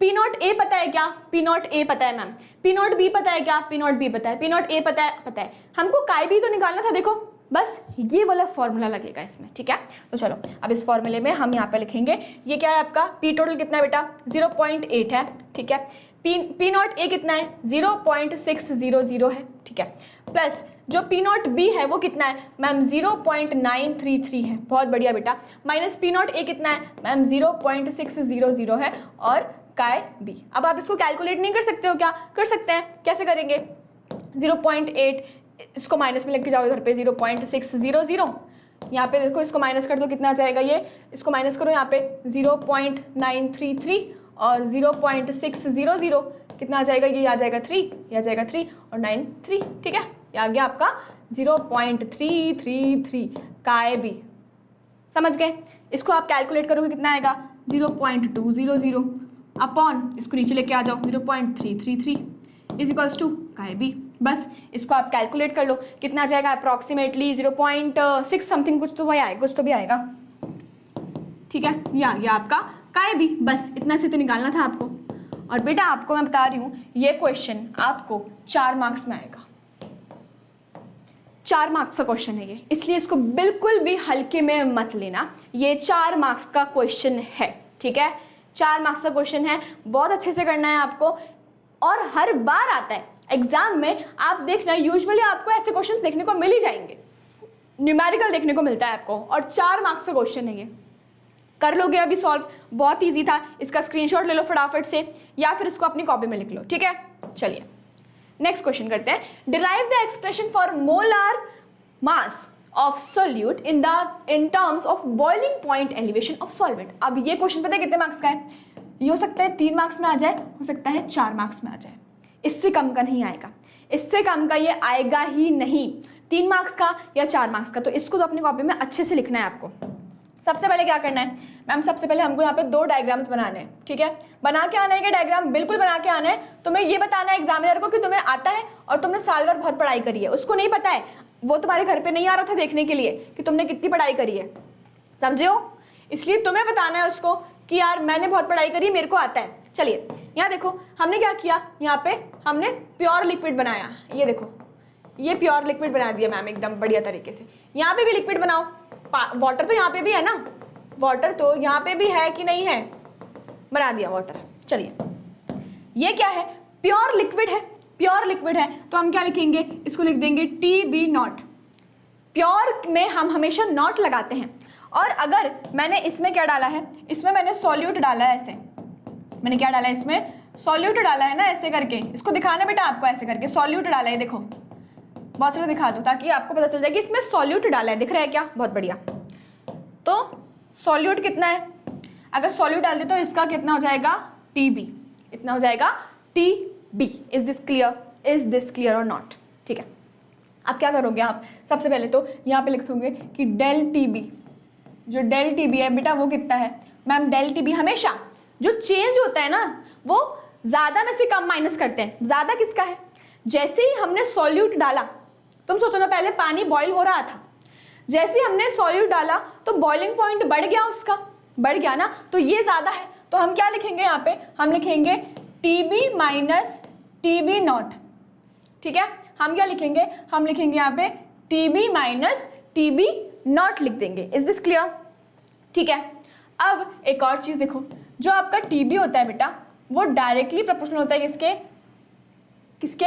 पी नॉट ए पता है क्या? पी नॉट ए पता है मैम। पी नॉट बी पता है क्या? पी नॉट बी पता है। पी नॉट ए पता है। हमको काय बी तो निकालना था, देखो बस ये वाला फॉर्मूला लगेगा इसमें, ठीक है। तो चलो अब इस फॉर्मूले में हम यहाँ पे लिखेंगे, ये क्या है आपका पी टोटल कितना है बेटा? 0.8 है, ठीक है। पी नॉट ए कितना है? 0.600 है, ठीक है, प्लस जो पी नॉट बी है वो कितना है मैम? 0.933 है, बहुत बढ़िया बेटा, माइनस पी नॉट ए कितना है मैम? 0.600 है, और काय बी। अब आप इसको कैलकुलेट नहीं कर सकते हो क्या? कर सकते हैं, कैसे करेंगे? 0.8 इसको माइनस में लेके जाओ इधर पे, 0.600, यहाँ पे देखो इसको माइनस कर दो, कितना आ जाएगा ये, इसको माइनस करो यहाँ पे 0.933 और 0.600 कितना आ जाएगा? ये आ जाएगा 3, ये आ जाएगा 3 और 9 3, ठीक है। ये आ गया आपका 0.333 काय बी, समझ गए? इसको आप कैलकुलेट करोगे कितना आएगा? 0.200 अपॉन इसको नीचे लेके आ जाओ 0.333 इज इक्वल्स टू काय बी। बस इसको आप कैलकुलेट कर लो, कितना आ जाएगा? अप्रॉक्सीमेटली 0.6 समथिंग कुछ तो भी आएगा, ठीक है। ये आ गया आपका काय बी, बस इतना से तो निकालना था आपको। और बेटा आपको मैं बता रही हूँ ये क्वेश्चन आपको 4 मार्क्स में आएगा, 4 मार्क्स का क्वेश्चन है ये, इसलिए इसको बिल्कुल भी हल्के में मत लेना। ये 4 मार्क्स का क्वेश्चन है, ठीक है, 4 मार्क्स का क्वेश्चन है, बहुत अच्छे से करना है आपको, और हर बार आता है एग्जाम में। आप देखना यूजुअली आपको ऐसे क्वेश्चंस देखने को मिल ही जाएंगे, न्यूमेरिकल देखने को मिलता है आपको, और 4 मार्क्स का क्वेश्चन है ये, कर लोगे अभी सॉल्व, बहुत ईजी था, इसका स्क्रीनशॉट ले लो फटाफट से या फिर इसको अपनी कॉपी में लिख लो, ठीक है। चलिए नेक्स्ट क्वेश्चन करते हैं। Derive the expression for molar mass of solute in terms of boiling point elevation of solvent. अब ये क्वेश्चन पता है कितने मार्क्स का है? ये हो सकता है 3 मार्क्स में आ जाए, हो सकता है 4 मार्क्स में आ जाए, इससे कम का नहीं आएगा, इससे कम का ये आएगा ही नहीं, 3 मार्क्स का या 4 मार्क्स का। तो इसको तो अपनी कॉपी में अच्छे से लिखना है आपको। सबसे पहले क्या करना है मैम? सबसे पहले हमको यहाँ पे 2 डायग्राम्स बनाने हैं, ठीक है। बना के आना है कि डायग्राम? बिल्कुल बना के आना है। तुम्हें ये बताना है एग्जामिनर को कि तुम्हें आता है और तुमने साल भर बहुत पढ़ाई करी है। उसको नहीं पता है, वो तुम्हारे घर पे नहीं आ रहा था देखने के लिए कि तुमने कितनी पढ़ाई करी है, समझे हो? इसलिए तुम्हें बताना है उसको कि यार मैंने बहुत पढ़ाई करी, मेरे को आता है। चलिए यहाँ देखो हमने क्या किया, यहाँ पे हमने प्योर लिक्विड बनाया। ये देखो ये प्योर लिक्विड बना दिया मैम एकदम बढ़िया तरीके से। यहाँ पे भी लिक्विड बनाओ, वाटर तो यहाँ पे भी है ना, वाटर तो यहाँ पे भी है कि नहीं है? बना दिया वाटर। चलिए ये क्या है? प्योर लिक्विड है, प्योर लिक्विड है तो हम क्या लिखेंगे? इसको लिख देंगे TB नॉट। प्योर में हम हमेशा नॉट लगाते हैं। और अगर मैंने इसमें क्या डाला है, इसमें मैंने सॉल्यूट डाला है, ऐसे मैंने क्या डाला है, इसमें सॉल्यूट डाला है ना, ऐसे करके। इसको दिखाना बेटा आपको, ऐसे करके सॉल्यूट डाला है, देखो बहुत सारा दिखा दो ताकि आपको पता चल जाए कि इसमें सॉल्यूट डाला है। दिख रहा है क्या? बहुत बढ़िया। तो सॉल्यूट कितना है? अगर सॉल्यूट डाल दे तो इसका कितना हो जाएगा? TB। इतना हो जाएगा TB। Is this clear? Is this clear और नॉट? ठीक है। अब क्या करोगे आप? सबसे पहले तो यहाँ पे लिख दोगे कि डेल TB, जो डेल TB है बेटा वो कितना है? मैम डेल TB हमेशा जो चेंज होता है ना वो ज़्यादा में से कम माइनस करते हैं। ज़्यादा किसका है? जैसे ही हमने सॉल्यूट डाला, तुम सोचो ना, पहले पानी बॉईल हो रहा था, जैसे ही हमने सॉल्यूट डाला तो बॉइलिंग पॉइंट बढ़ गया, उसका बढ़ गया ना, तो ये ज़्यादा है। तो हम क्या लिखेंगे यहाँ पे? हम लिखेंगे TB माइनस TB नॉट, ठीक है। हम क्या लिखेंगे? हम लिखेंगे यहाँ पे TB माइनस TB नॉट लिख देंगे। Is this clear? ठीक है। अब एक और चीज़ देखो, जो आपका TB होता है बेटा वो डायरेक्टली प्रोपोर्शनल होता है किसके? किसके?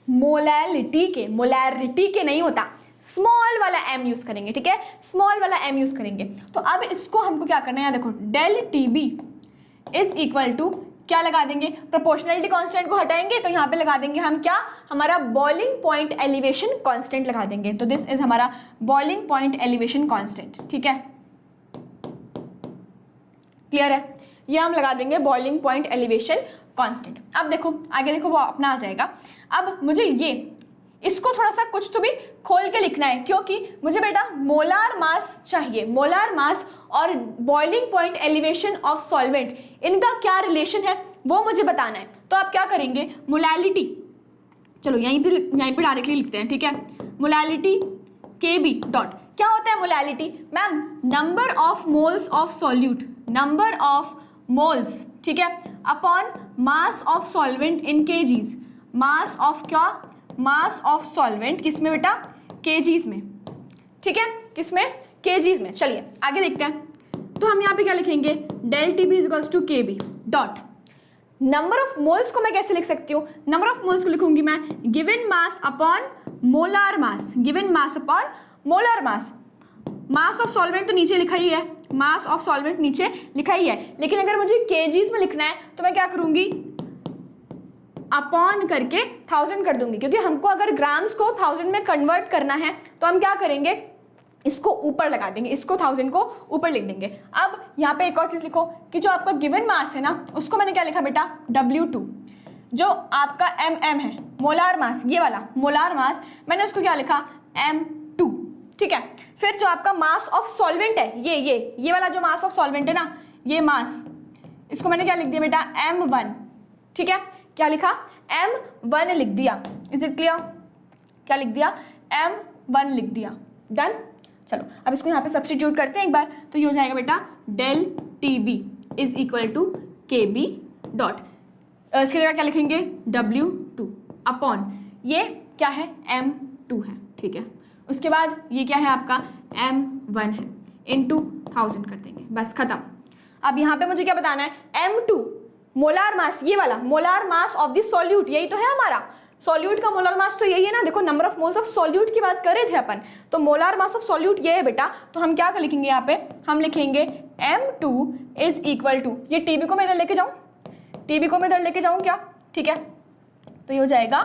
मोलैलिटी के। मोलैरिटी के नहीं होता, स्मॉल वाला m यूज करेंगे, ठीक है, स्मॉल वाला m यूज करेंगे। तो अब इसको हमको क्या करना है? देखो del TB is equal to क्या लगा देंगे? प्रोपोर्शनलिटी कांस्टेंट को हटाएंगे तो यहाँ पे लगा देंगे हम क्या? हमारा बॉइलिंग पॉइंट एलिवेशन कांस्टेंट लगा देंगे। तो दिस इज हमारा बॉइलिंग पॉइंट एलिवेशन कांस्टेंट, ठीक है। क्लियर है? ये हम लगा देंगे बॉइलिंग पॉइंट एलिवेशन कांस्टेंट। अब देखो आगे देखो वो अपना आ जाएगा। अब मुझे ये इसको थोड़ा सा कुछ तो भी खोल के लिखना है, क्योंकि मुझे बेटा मोलार मास चाहिए। मोलार मास और boiling point elevation of solvent, इनका क्या रिलेशन है वो मुझे बताना है। तो आप क्या करेंगे? मोलैलिटी, चलो यहीं पे डायरेक्टली लिखते हैं, ठीक है। मोलैलिटी KB डॉट, क्या होता है molality? Ma'am number of moles of solute, number of moles, ठीक है, upon mass of solvent in kgs। Mass of क्या? मास ऑफ सॉल्वेंट किसमें बेटा? kgs में, ठीक है, किसमें? kgs में। चलिए आगे देखते हैं। तो हम यहाँ पे क्या लिखेंगे? Del TB is equals to KB dot number of moles को मैं कैसे लिख सकती हूँ? नंबर ऑफ मोल्स को लिखूंगी मैं given mass upon molar mass, given mass upon molar mass. Mass of solvent तो नीचे लिखा ही है, मास ऑफ सॉल्वेंट नीचे लिखा ही है, लेकिन अगर मुझे kgs में लिखना है तो मैं क्या करूंगी? अपॉन करके 1000 कर दूंगी, क्योंकि हमको अगर ग्राम्स को 1000 में कन्वर्ट करना है तो हम क्या करेंगे? इसको ऊपर लगा देंगे, इसको 1000 को ऊपर लिख देंगे। अब यहाँ पे एक और चीज़ लिखो कि जो आपका गिवन मास है ना उसको मैंने क्या लिखा बेटा? W2। जो आपका MM है मोलार मास, ये वाला मोलार मास, मैंने उसको क्या लिखा? M2, ठीक है। फिर जो आपका मास ऑफ सॉल्वेंट है, ये वाला जो मास ऑफ सॉल्वेंट है ना, ये मास, इसको मैंने क्या लिख दिया बेटा? M1, ठीक है। क्या लिखा? M1 लिख दिया। Is it clear? क्या लिख दिया? M1 लिख दिया। डन। चलो अब इसको यहाँ पे सब्स्टिट्यूट करते हैं एक बार, तो ये हो जाएगा बेटा del TB is equal to KB dot, इसके जगह क्या लिखेंगे? W2 अपॉन ये क्या है? M2 है, ठीक है। उसके बाद ये क्या है आपका? M1 है, इंटू 1000 कर देंगे, बस खत्म। अब यहाँ पे मुझे क्या बताना है? M2 मोलार मास, ये वाला molar mass of the solute, यही तो है हमारा सॉल्यूट का मोलार मास, तो यही है ना। देखो number of moles of solute की बात कर रहे थे अपन, तो मोलार मास ऑफ सॉल्यूट ये है बेटा। तो हम क्या लिखेंगे यहाँ पे? हम लिखेंगे M2 इज इक्वल टू, ये TB को मैं इधर लेके जाऊँ, TB को मैं इधर लेके जाऊँ क्या, ठीक है, तो ये हो जाएगा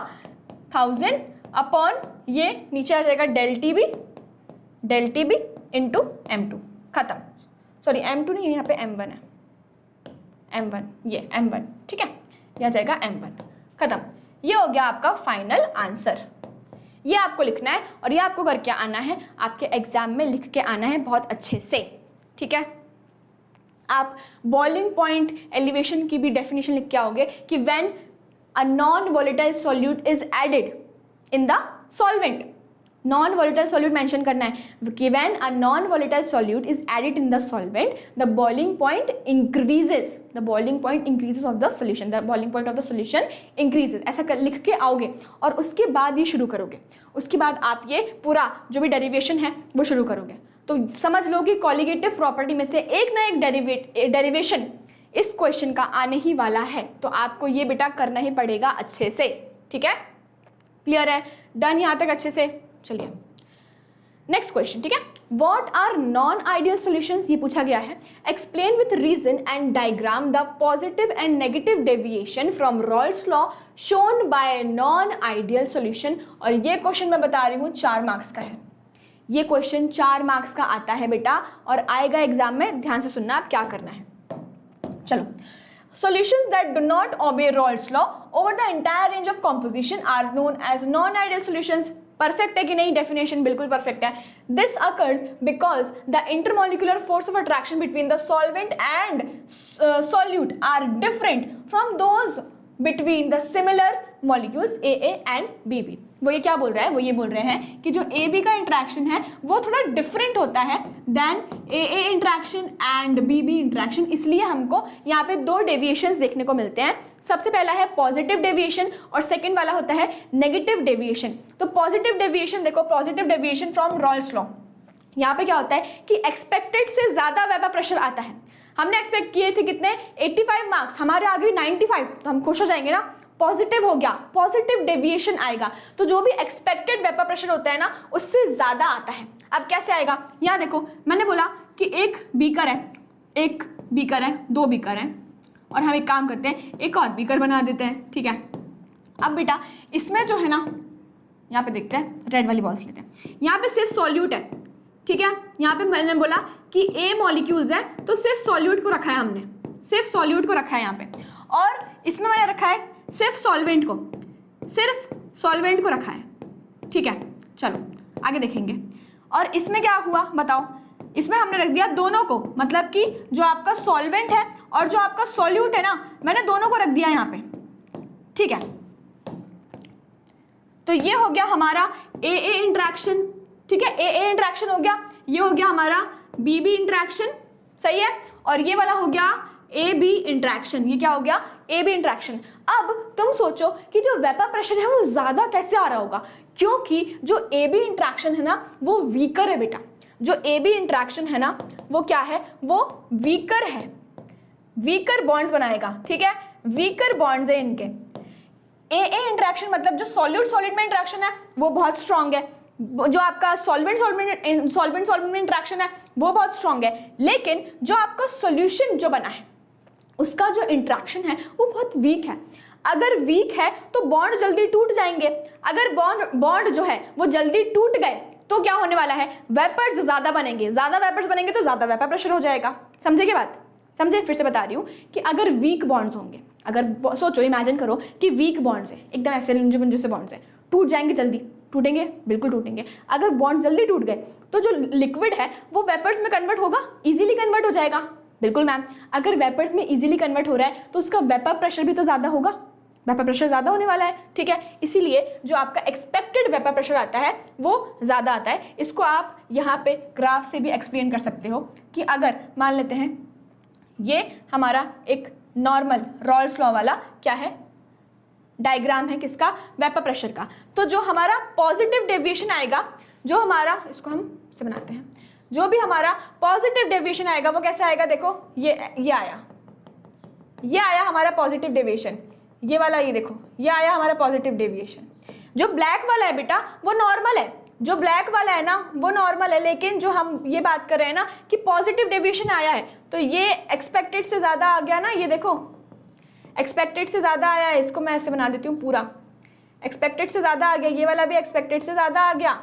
1000 अपॉन ये नीचे आ जाएगा डेल TB इंटू M2, खत्म। सॉरी M2 नहीं है, यहाँ पे M1 है, M1, ये M1, ठीक है, ये आ जाएगा M1, खत्म। ये हो गया आपका फाइनल आंसर। ये आपको लिखना है और ये आपको करके आना है, आपके एग्जाम में लिख के आना है बहुत अच्छे से, ठीक है। आप बॉइलिंग पॉइंट एलिवेशन की भी डेफिनेशन लिख के आओगे कि when a non volatile solute is added in the solvent, non volatile solute mention करना है कि when a non volatile solute is added in the solvent the boiling point increases, the boiling point increases of the solution, the boiling point of the solution increases, ऐसा लिख के आओगे और उसके बाद ये शुरू करोगे, उसके बाद आप ये पूरा जो भी डेरिवेशन है वो शुरू करोगे। तो समझ लो कि कॉलिगेटिव प्रॉपर्टी में से एक ना एक डेरिवेशन इस क्वेश्चन का आने ही वाला है, तो आपको ये बेटा करना ही पड़ेगा अच्छे से, ठीक है, क्लियर है, डन यहाँ तक अच्छे से। चलिए नेक्स्ट क्वेश्चन, ठीक है, what are non ideal solutions, ये पूछा गया है। Explain with reason and diagram the positive and negative deviation from Raoult's law shown by non ideal solution. और ये क्वेश्चन मैं बता रही हूँ 4 मार्क्स का है, ये क्वेश्चन 4 मार्क्स का आता है बेटा और आएगा एग्जाम में, ध्यान से सुनना आप क्या करना है। चलो, solutions that do not obey Raoult's law over the entire range of composition are known as non-ideal solutions। Perfect है कि नहीं, डेफिनेशन बिल्कुल परफेक्ट है। This occurs because the intermolecular force of attraction between the solvent and solute are different from those between the similar molecules AA and BB। वो ये क्या बोल रहा है, वो ये बोल रहे हैं कि जो AB का इंट्रैक्शन है वो थोड़ा डिफरेंट होता है than AA interaction and BB interaction, इसलिए हमको यहाँ पे 2 डेविएशंस देखने को मिलते हैं। सबसे पहला है पॉजिटिव डेविएशन और सेकंड वाला होता है नेगेटिव डेविएशन। तो पॉजिटिव डेविएशन देखो, positive deviation from Raoult's law, यहाँ पे क्या होता है कि एक्सपेक्टेड से ज्यादा वेपर प्रेशर आता है। हमने एक्सपेक्ट किए थे कितने 85 मार्क्स, हमारे आ गए 95, तो हम खुश हो जाएंगे ना, पॉजिटिव हो गया, पॉजिटिव डेविएशन आएगा, तो जो भी एक्सपेक्टेड वेपर प्रेशर होता है ना उससे ज्यादा आता है। अब कैसे आएगा, यहाँ देखो मैंने बोला कि एक बीकर है, 2 बीकर हैं और हम एक काम करते हैं, एक और बीकर बना देते हैं, ठीक है। अब बेटा इसमें जो है ना, यहाँ पे देखते हैं, रेड वाली बॉल्स लेते हैं, यहाँ पे सिर्फ सॉल्यूट है, ठीक है। यहाँ पे मैंने बोला कि A मॉलिक्यूल्स हैं तो सिर्फ सॉल्यूट को रखा है हमने, सिर्फ सॉल्यूट को रखा है यहाँ पे, और इसमें मैंने रखा है सिर्फ सॉल्वेंट को रखा है, ठीक है। चलो आगे देखेंगे, और इसमें क्या हुआ बताओ, इसमें हमने रख दिया दोनों को, मतलब कि जो आपका सॉल्वेंट है और जो आपका सॉल्यूट है ना, मैंने दोनों को रख दिया यहाँ पे, ठीक है। तो ये हो गया हमारा AA इंट्रैक्शन, ठीक है, AA इंट्रैक्शन हो गया, ये हो गया हमारा BB इंट्रैक्शन, सही है, और ये वाला हो गया AB इंट्रैक्शन, ये क्या हो गया AB इंट्रैक्शन। अब तुम सोचो कि जो वेपर प्रेशर है वो ज्यादा कैसे आ रहा होगा, क्योंकि जो AB इंट्रैक्शन है ना वो वीकर है बेटा, जो AB इंट्रैक्शन है ना वो क्या है, वो वीकर है, वीकर बॉन्ड्स बनाएगा, ठीक है, वीकर बॉन्ड्स है इनके। AA इंट्रैक्शन मतलब जो सॉल्यूट में इंट्रैक्शन है वो बहुत स्ट्रांग है, जो आपका सॉल्वेंट में इंट्रैक्शन है वो बहुत स्ट्रांग है, लेकिन जो आपका सॉल्यूशन जो बना है उसका जो इंट्रैक्शन है वो बहुत वीक है। अगर वीक है तो बॉन्ड जल्दी टूट जाएंगे, अगर बॉन्ड जो है वो जल्दी टूट गए तो क्या होने वाला है, वेपर्स ज्यादा बनेंगे, ज्यादा वेपर्स बनेंगे तो ज्यादा वेपर प्रेशर हो जाएगा। समझे क्या बात, समझे, फिर से बता रही हूँ कि अगर वीक बॉन्ड्स होंगे, अगर सोचो इमेजिन करो कि वीक बॉन्ड्स है, एकदम ऐसे लंजे से बॉन्ड्स है, टूट जाएंगे जल्दी, टूटेंगे, बिल्कुल टूटेंगे। अगर बॉन्ड जल्दी टूट गए तो जो लिक्विड है वो वेपर्स में कन्वर्ट होगा, इजीली कन्वर्ट हो जाएगा। बिल्कुल मैम, अगर वेपर्स में इजीली कन्वर्ट हो रहा है तो उसका वेपर प्रेशर भी तो ज़्यादा होगा, वेपर प्रेशर ज़्यादा होने वाला है, ठीक है। इसीलिए जो आपका एक्सपेक्टेड वेपर प्रेशर आता है वो ज़्यादा आता है। इसको आप यहाँ पे ग्राफ से भी एक्सप्लेन कर सकते हो कि अगर मान लेते हैं ये हमारा एक नॉर्मल रॉल्स लॉ वाला क्या है, डायग्राम है किसका, वेपर प्रेशर का, तो जो हमारा पॉजिटिव डेविएशन आएगा, जो हमारा, इसको हम से बनाते हैं, जो भी हमारा पॉजिटिव डेविएशन आएगा वो कैसे आएगा, देखो ये आया हमारा पॉजिटिव डेविएशन, ये वाला, ये देखो ये आया हमारा पॉजिटिव डेविएशन। जो ब्लैक वाला है बेटा वो नॉर्मल है, जो ब्लैक वाला है ना वो नॉर्मल है, लेकिन जो हम ये बात कर रहे हैं ना कि पॉजिटिव डेविएशन आया है तो ये एक्सपेक्टेड से ज़्यादा आ गया ना, ये देखो एक्सपेक्टेड से ज़्यादा आया है, इसको मैं ऐसे बना देती हूँ पूरा, एक्सपेक्टेड से ज़्यादा आ गया, ये वाला भी एक्सपेक्टेड से ज़्यादा आ गया,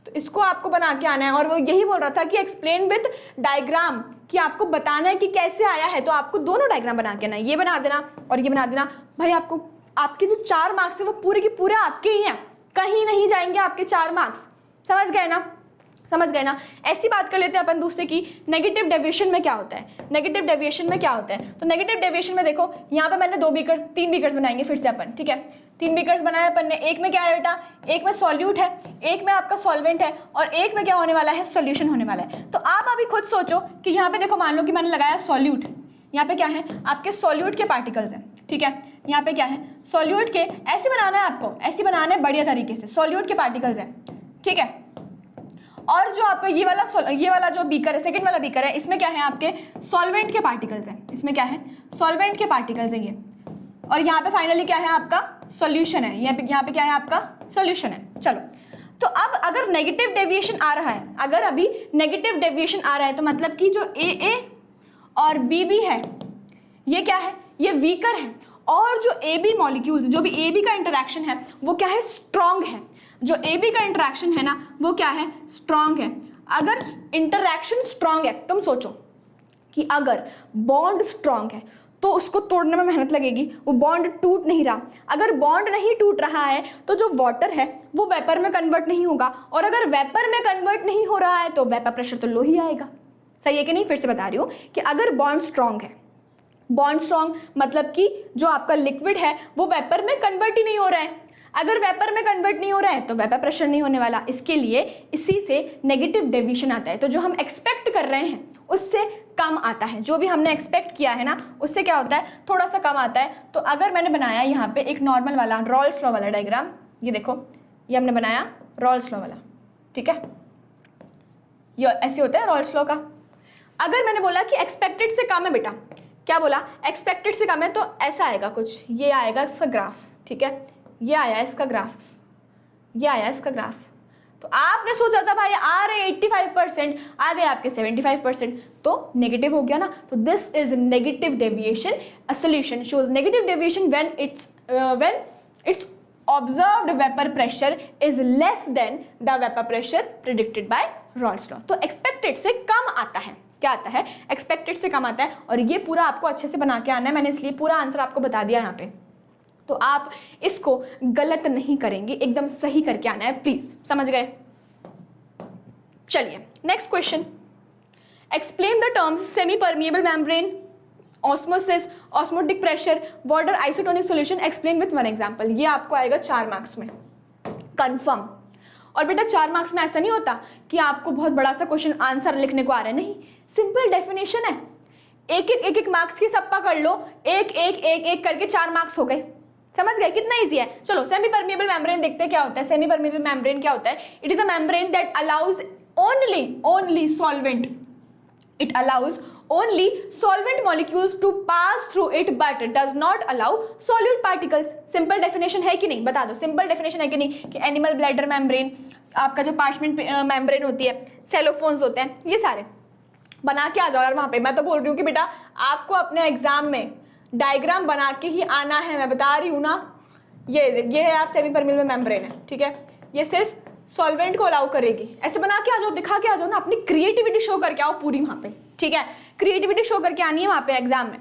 तो इसको आपको बना के आना है। और वो यही बोल रहा था कि एक्सप्लेन विथ डायग्राम, कि आपको बताना है कि कैसे आया है, तो आपको दोनों डायग्राम बना के आना है, ये बना देना और ये बना देना। भाई आपको आपके जो 4 मार्क्स है वो पूरे के पूरे आपके ही हैं, कहीं नहीं जाएंगे आपके 4 मार्क्स, समझ गए ना, समझ गए ना। ऐसी बात कर लेते हैं अपन दूसरे की, नेगेटिव डेविएशन में क्या होता है, नेगेटिव डेविएशन में क्या होता है। तो नेगेटिव डेविएशन में देखो यहाँ पे मैंने 3 बीकर्स बनाएंगे फिर से अपन, ठीक है, 3 बीकर्स बनाए अपन ने, एक में क्या है बेटा, एक में सॉल्यूट है, एक में आपका सॉल्वेंट है और एक में क्या होने वाला है, सोल्यूशन होने वाला है। तो आप अभी खुद सोचो कि यहाँ पे देखो, मान लो कि मैंने लगाया सॉल्यूट, यहाँ पे क्या है, आपके सॉल्यूट के पार्टिकल्स हैं, ठीक है, यहाँ पे क्या है, सॉल्यूट के, ऐसे बनाना है आपको, ऐसे बनाना है बढ़िया तरीके से, सॉल्यूट के पार्टिकल्स हैं, ठीक है। और जो आपका ये वाला जो बीकर है, सेकंड वाला बीकर है, इसमें क्या है, आपके सॉल्वेंट के पार्टिकल्स हैं, इसमें क्या है, सॉल्वेंट के पार्टिकल्स हैं ये, और यहाँ पे फाइनली क्या है आपका सॉल्यूशन है, यहाँ पे क्या है आपका सॉल्यूशन है। चलो, तो अब अगर नेगेटिव डेविएशन आ रहा है, अगर अभी नेगेटिव डेविएशन आ रहा है तो मतलब कि जो ए और बी है ये क्या है, ये वीकर है, और जो ए बी मॉलिक्यूल्स, जो भी ए बी का इंटरेक्शन है वो क्या है, स्ट्रॉन्ग है, जो ए बी का इंटरेक्शन है ना वो क्या है, स्ट्रॉन्ग है। अगर इंटरेक्शन स्ट्रॉन्ग है, तुम सोचो कि अगर बॉन्ड स्ट्रॉन्ग है तो उसको तोड़ने में मेहनत लगेगी, वो बॉन्ड टूट नहीं रहा, अगर बॉन्ड नहीं टूट रहा है तो जो वाटर है वो वेपर में कन्वर्ट नहीं होगा, और अगर वेपर में कन्वर्ट नहीं हो रहा है तो वेपर प्रेशर तो लो ही आएगा, सही है कि नहीं। फिर से बता रही हूँ कि अगर बॉन्ड स्ट्रॉन्ग है, बॉन्ड स्ट्रॉन्ग मतलब कि जो आपका लिक्विड है वो वेपर में कन्वर्ट ही नहीं हो रहा है, अगर वेपर में कन्वर्ट नहीं हो रहा है तो वेपर प्रेशर नहीं होने वाला, इसके लिए इसी से नेगेटिव डेविएशन आता है। तो जो हम एक्सपेक्ट कर रहे हैं उससे कम आता है, जो भी हमने एक्सपेक्ट किया है ना उससे क्या होता है, थोड़ा सा कम आता है। तो अगर मैंने बनाया यहाँ पे एक नॉर्मल वाला रॉल्स लॉ वाला डायग्राम, ये देखो, ये हमने बनाया रॉल्स लॉ वाला, ठीक है, ये ऐसे होता है रॉल्स लॉ का। अगर मैंने बोला कि एक्सपेक्टेड से कम है बेटा, क्या बोला, एक्सपेक्टेड से कम है, तो ऐसा आएगा कुछ, ये आएगा इसका ग्राफ, ठीक है, ये आया इसका ग्राफ, ये आया इसका ग्राफ। तो आपने सोचा था भाई आ रहे 85%, आ गए आपके 75%, तो नेगेटिव हो गया ना। तो this is negative deviation. A solution shows negative deviation when its observed vapour pressure is less than the vapour pressure predicted by Raoult's law. तो एक्सपेक्टेड से कम आता है, क्या आता है, एक्सपेक्टेड से कम आता है। और ये पूरा आपको अच्छे से बना के आना है, मैंने इसलिए पूरा आंसर आपको बता दिया यहाँ पे, तो आप इसको गलत नहीं करेंगे, एकदम सही करके आना है, प्लीज, समझ गए। चलिए next question, explain the terms semi permeable membrane, osmosis, osmotic pressure, water isotonic solution, explain with one example. ये आपको आएगा 4 मार्क्स में कंफर्म। और बेटा 4 मार्क्स में ऐसा नहीं होता कि आपको बहुत बड़ा सा क्वेश्चन आंसर लिखने को आ रहा है, नहीं, सिंपल डेफिनेशन है, एक मार्क्स की सप्पा कर लो, एक करके 4 मार्क्स हो गए, समझ गए कितना इजी है। चलो सेमी परमिएबल मेम्ब्रेन देखते हैं क्या होता है। सेमी परमिएबल मेम्ब्रेन क्या होता है, it is a membrane that allows only solvent, it allows only solvent molecules to pass through it but does not allow solute particles। Simple definition है कि नहीं, बता दो, सिंपल डेफिनेशन है कि नहीं, कि एनिमल ब्लैडर मेम्ब्रेन, आपका जो पार्चमेंट मेम्ब्रेन होती है, सेलोफोन्स होते हैं, ये सारे बना के आ जाओ यार वहाँ पे। मैं तो बोल रही हूँ कि बेटा आपको अपने एग्जाम में डायग्राम बना के ही आना है, मैं बता रही हूँ ना। ये है आप सेमी परमिएबल मेम्ब्रेन है, ठीक है, ये सिर्फ सॉल्वेंट को अलाउ करेगी, ऐसे बना के आ जाओ, दिखा के आ जाओ ना, अपनी क्रिएटिविटी शो करके आओ पूरी वहाँ पे, ठीक है, क्रिएटिविटी शो करके आनी है वहाँ पे एग्जाम में।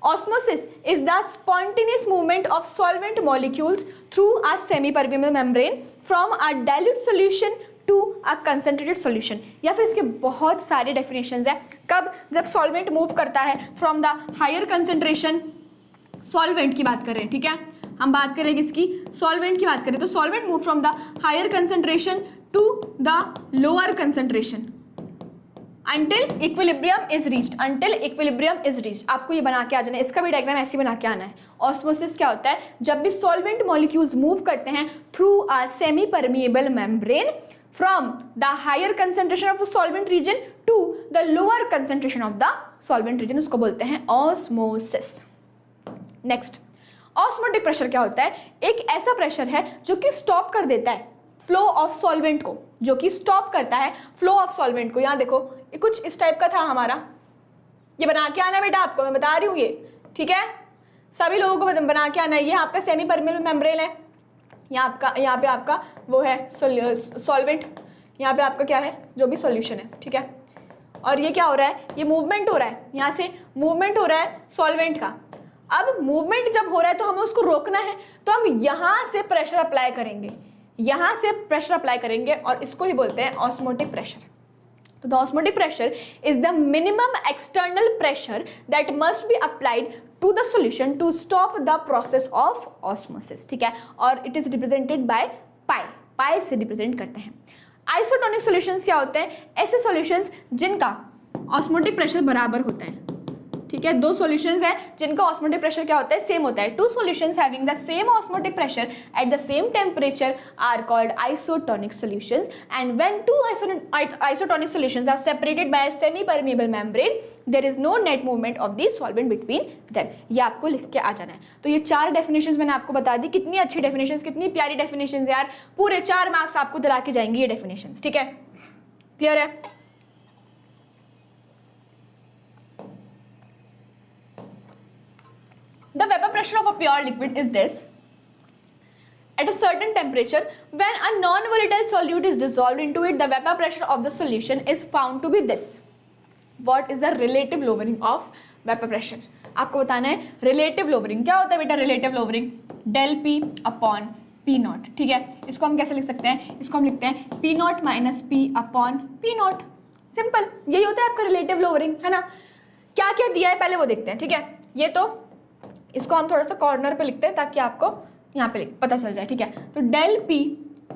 Osmosis is the spontaneous movement of solvent molecules through a semi permeable membrane from a dilute solution to a concentrated solution. या फिर इसके बहुत सारे डेफिनेशंस है, कब, जब सॉल्वेंट मूव करता है from the higher concentration, solvent की बात कर रहे हैं, ठीक है, हम बात करें किसकी, सॉल्वेंट की बात करें, तो solvent move from the higher concentration to the lower concentration until equilibrium is reached, until equilibrium is reached. आपको ये बना के आ जाना है, इसका भी डायग्राम ऐसे बना के आना है। ऑस्मोसिस क्या होता है, जब भी सॉल्वेंट मॉलिक्यूल्स मूव करते हैं through a semi permeable membrane from the higher concentration of the solvent region to the lower concentration of the solvent region, उसको बोलते हैं ऑस्मोसिस। नेक्स्ट, ऑस्मोटिक प्रेशर क्या होता है, एक ऐसा प्रेशर है जो कि स्टॉप कर देता है फ्लो ऑफ सॉल्वेंट को, जो कि स्टॉप करता है फ्लो ऑफ सॉल्वेंट को। यहाँ देखो ये कुछ इस टाइप का था हमारा, ये बना के आना बेटा, आपको मैं बता रही हूँ ये, ठीक है, सभी लोगों को बना के आना है। ये आपका सेमी परमेबल मेम्ब्रेन है, यहाँ पे आपका वो है सॉल्वेंट, यहाँ पे आपका क्या है, जो भी सॉल्यूशन है, ठीक है। और ये क्या हो रहा है, ये मूवमेंट हो रहा है, यहाँ से मूवमेंट हो रहा है सॉल्वेंट का। अब मूवमेंट जब हो रहा है तो हमें उसको रोकना है, तो हम यहाँ से प्रेशर अप्लाई करेंगे, यहाँ से प्रेशर अप्लाई करेंगे, और इसको ही बोलते हैं ऑस्मोटिक प्रेशर। तो the osmotic pressure is the minimum external pressure that must be applied to the solution to stop the process of osmosis, ठीक है। और it is represented by pi, pi से रिप्रेजेंट करते हैं। आइसोटोनिक सॉल्यूशंस क्या होते हैं, ऐसे सॉल्यूशंस जिनका ऑस्मोटिक प्रेशर बराबर होता है, ठीक है। दो सॉल्यूशंस हैं जिनका ऑस्मोटिक प्रेशर क्या होता है, सेम होता है। Two solutions having the same osmotic pressure at the same temperature are called isotonic solutions, and when two isotonic solutions are separated by a semi permeable membrane there is no net movement of the solvent between them. ये आपको लिख के आ जाना है। तो ये 4 definitions मैंने आपको बता दी, कितनी अच्छी डेफिनेशंस, कितनी प्यारी डेफिनेशंस यार, पूरे 4 मार्क्स आपको दिला के जाएंगी ये डेफिनेशंस, ठीक है, क्लियर है। The vapor pressure of a pure liquid is this. At a certain temperature, when a non-volatile solute is dissolved into it, the vapor pressure of the solution is found to be this. What is the relative lowering of vapor pressure? आपको बताना है relative lowering क्या होता है बेटा। relative lowering del P upon P not, ठीक है। इसको हम कैसे लिख सकते हैं, इसको हम लिखते हैं P not minus P upon P not, simple, यही होता है आपका relative lowering, है ना। क्या क्या दिया है पहले वो देखते हैं, ठीक है। ये तो इसको हम थोड़ा सा कॉर्नर पे लिखते हैं ताकि आपको यहाँ पे पता चल जाए, ठीक है। तो del P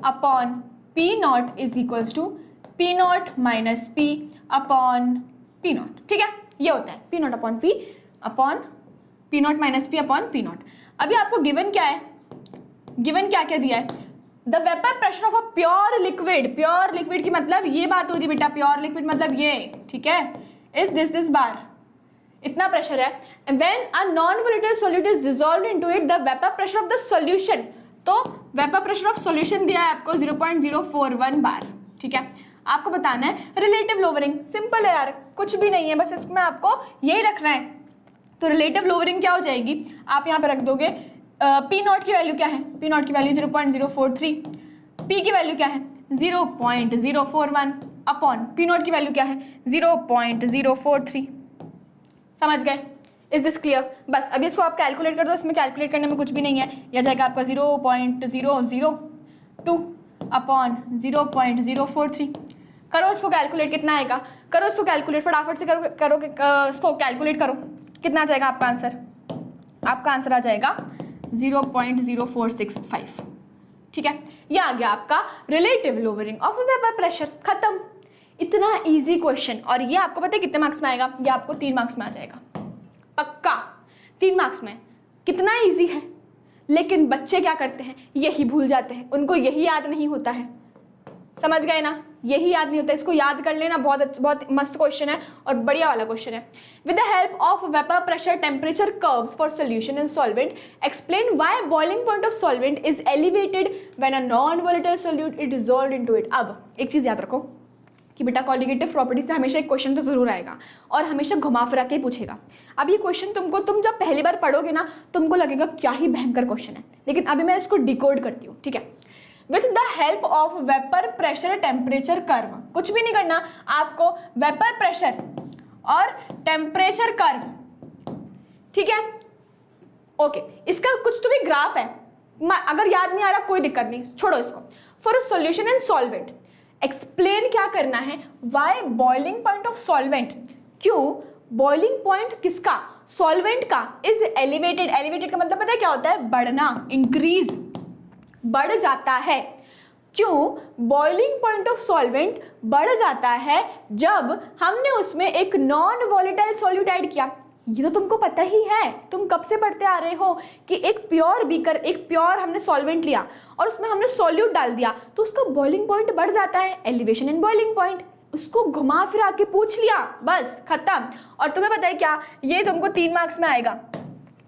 upon P naught is equals to P naught minus P upon P naught, ठीक है, ये होता है P naught upon P naught minus P upon P naught. अभी आपको गिवन क्या है, गिवन क्या क्या दिया है, the vapour pressure of a pure liquid, pure liquid की मतलब ये बात हो रही बेटा, प्योर लिक्विड मतलब ये, ठीक है, इज दिस बार इतना प्रेशर है। When a non volatile solute is dissolved into it the vapour pressure of the solution, तो वेपर प्रेशर ऑफ सॉल्यूशन दिया है आपको 0.041 बार, ठीक है। आपको बताना है रिलेटिव लोवरिंग, सिंपल है यार, कुछ भी नहीं है, बस इसमें आपको यही रखना है। तो रिलेटिव लोवरिंग क्या हो जाएगी, आप यहाँ पे रख दोगे पी नॉट की वैल्यू क्या है, पी नॉट की वैल्यू 0.043, पी की वैल्यू क्या है 0.041 अपॉन पी नॉट की वैल्यू क्या है 0.043, समझ गए, इज दिस क्लियर। बस अभी इसको आप कैलकुलेट कर दो, इसमें कैलकुलेट करने में कुछ भी नहीं है, यह जाएगा आपका 0.002 अपॉन 0.043। करो इसको कैलकुलेट, कितना आएगा, करो इसको कैलकुलेट फटाफट से, करो इसको कैलकुलेट करो, कितना आ जाएगा आपका आंसर, आपका आंसर आ जाएगा 0.0465, ठीक है। ये आ गया आपका relative lowering of vapour pressure, खत्म। इतना इजी क्वेश्चन, और ये आपको पता है कितने मार्क्स में आएगा, ये आपको 3 मार्क्स में आ जाएगा पक्का, 3 मार्क्स में। कितना इजी है, लेकिन बच्चे क्या करते हैं, यही भूल जाते हैं, उनको यही याद नहीं होता है, समझ गए ना, यही याद नहीं होता, इसको याद कर लेना, बहुत मस्त क्वेश्चन है और बढ़िया वाला क्वेश्चन है। With the help of vapour pressure temperature curves for solution in solvent, explain why boiling point of solvent is elevated when a non volatile solute is dissolved into it. अब एक चीज याद रखो कि बेटा कॉलिगेटिव प्रॉपर्टी से हमेशा एक क्वेश्चन तो जरूर आएगा और हमेशा घुमा फिरा के पूछेगा। अब ये क्वेश्चन तुम जब पहली बार पढ़ोगे ना, तुमको लगेगा क्या ही भयंकर क्वेश्चन है, लेकिन अभी मैं इसको डिकोड करती हूँ, ठीक है। With the help of vapour pressure temperature curve, कुछ भी नहीं करना आपको, वेपर प्रेशर और टेम्परेचर कर्व, ठीक है, ओके। इसका कुछ तो भी ग्राफ है, अगर याद नहीं आ रहा कोई दिक्कत नहीं, छोड़ो इसको। For a solution in solvent, explain क्या करना है, why boiling point of solvent, क्यों बॉइलिंग पॉइंट किसका, सॉल्वेंट का, इज एलिवेटेड। एलिवेटेड का मतलब पता है क्या होता है, बढ़ना, इंक्रीज, बढ़ जाता है। क्यों बॉइलिंग पॉइंट ऑफ सॉल्वेंट बढ़ जाता है, जब हमने उसमें एक नॉन वॉलेटाइल सॉल्यूट ऐड किया। ये तो तुमको पता ही है, तुम कब से पढ़ते आ रहे हो कि एक प्योर बीकर, एक प्योर हमने सॉल्वेंट लिया और उसमें हमने सॉल्यूट डाल दिया तो उसका बॉइलिंग पॉइंट बढ़ जाता है, एलिवेशन इन बॉइलिंग पॉइंट। उसको घुमा फिरा के पूछ लिया, बस खत्म। और तुम्हें पता है क्या, ये तुमको 3 मार्क्स में आएगा,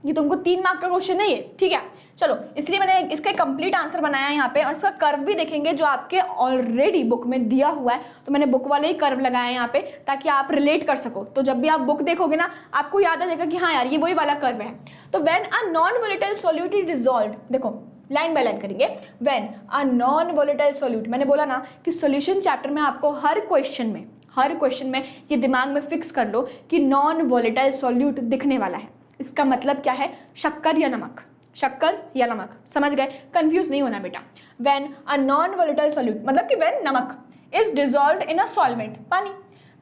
ये तुमको 3 मार्क का क्वेश्चन नहीं है, ठीक है। चलो, इसलिए मैंने इसका कंप्लीट आंसर बनाया यहाँ पे, और इसका कर्व भी देखेंगे जो आपके ऑलरेडी बुक में दिया हुआ है, तो मैंने बुक वाले ही कर्व लगाया यहाँ पे ताकि आप रिलेट कर सको। तो जब भी आप बुक देखोगे ना, आपको याद आ जाएगा कि हाँ यार ये वही वाला कर्व है। तो when a non volatile solute is dissolved, देखो लाइन बाय लाइन करेंगे। When a non volatile solute, मैंने बोला ना कि सॉल्यूशन चैप्टर में आपको हर क्वेश्चन में ये दिमाग में फिक्स कर लो कि नॉन वोलेटाइल सॉल्यूट दिखने वाला है। इसका मतलब क्या है, शक्कर या नमक, शक्कर या नमक, समझ गए, कंफ्यूज नहीं होना बेटा। When a non volatile solute मतलब कि व्हेन नमक is dissolved in a solvent, पानी,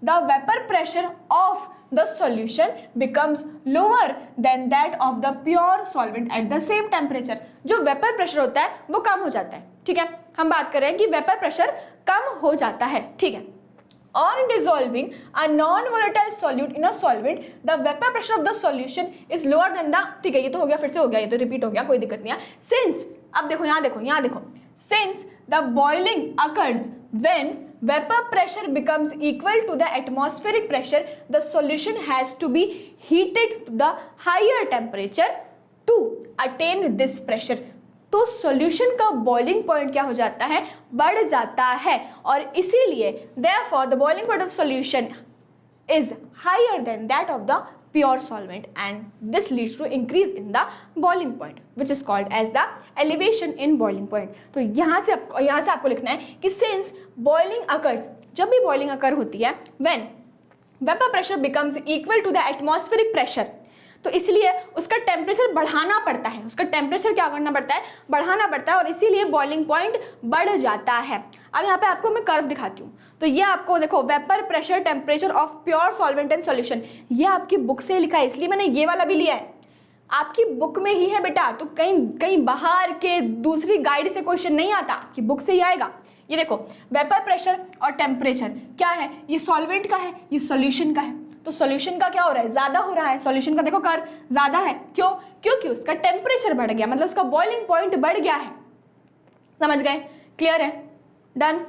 the vapour pressure of the solution becomes lower than that of the pure solvent at the same temperature. जो वेपर प्रेशर होता है वो कम हो जाता है, ठीक है। हम बात कर रहे हैं कि वेपर प्रेशर कम हो जाता है, ठीक है। On dissolving a non-volatile solute in a solvent, the vapor pressure of the solution is lower than the, ठीक है, ये तो हो गया, फिर से हो गया, ये तो रिपीट हो गया, कोई दिक्कत नहीं है। Since, अब देखो यहाँ देखो, since the boiling occurs when vapor pressure becomes equal to the atmospheric pressure, the solution has to be heated to the higher temperature to attain this pressure। तो सॉल्यूशन का बॉइलिंग पॉइंट क्या हो जाता है, बढ़ जाता है, और इसीलिए therefore the boiling point of solution is higher than that of the pure solvent, and this leads to increase in the boiling point which is called as the elevation in boiling point। तो यहाँ से आपको लिखना है कि since boiling occurs, जब भी boiling occur होती है, when vapor pressure becomes equal to the atmospheric pressure, तो इसलिए उसका टेम्परेचर बढ़ाना पड़ता है, उसका टेम्परेचर क्या करना पड़ता है, बढ़ाना पड़ता है, और इसीलिए बॉइलिंग पॉइंट बढ़ जाता है। अब यहाँ पे आपको मैं कर्व दिखाती हूँ। तो ये आपको देखो, vapour pressure temperature of pure solvent and solution, ये आपकी बुक से लिखा है, इसलिए मैंने ये वाला भी लिया है, आपकी बुक में ही है बेटा। तो कहीं बाहर के दूसरी गाइड से क्वेश्चन नहीं आता, कि बुक से ही आएगा। ये देखो, वेपर प्रेशर और टेम्परेचर क्या है, ये सॉल्वेंट का है, ये सॉल्यूशन का है। तो सॉल्यूशन का क्या हो रहा है, ज्यादा हो रहा है, सॉल्यूशन का देखो कर्व ज्यादा है, क्यों, क्योंकि उसका टेम्परेचर बढ़ गया, मतलब उसका बॉइलिंग पॉइंट बढ़ गया है। समझ गए, क्लियर है, डन।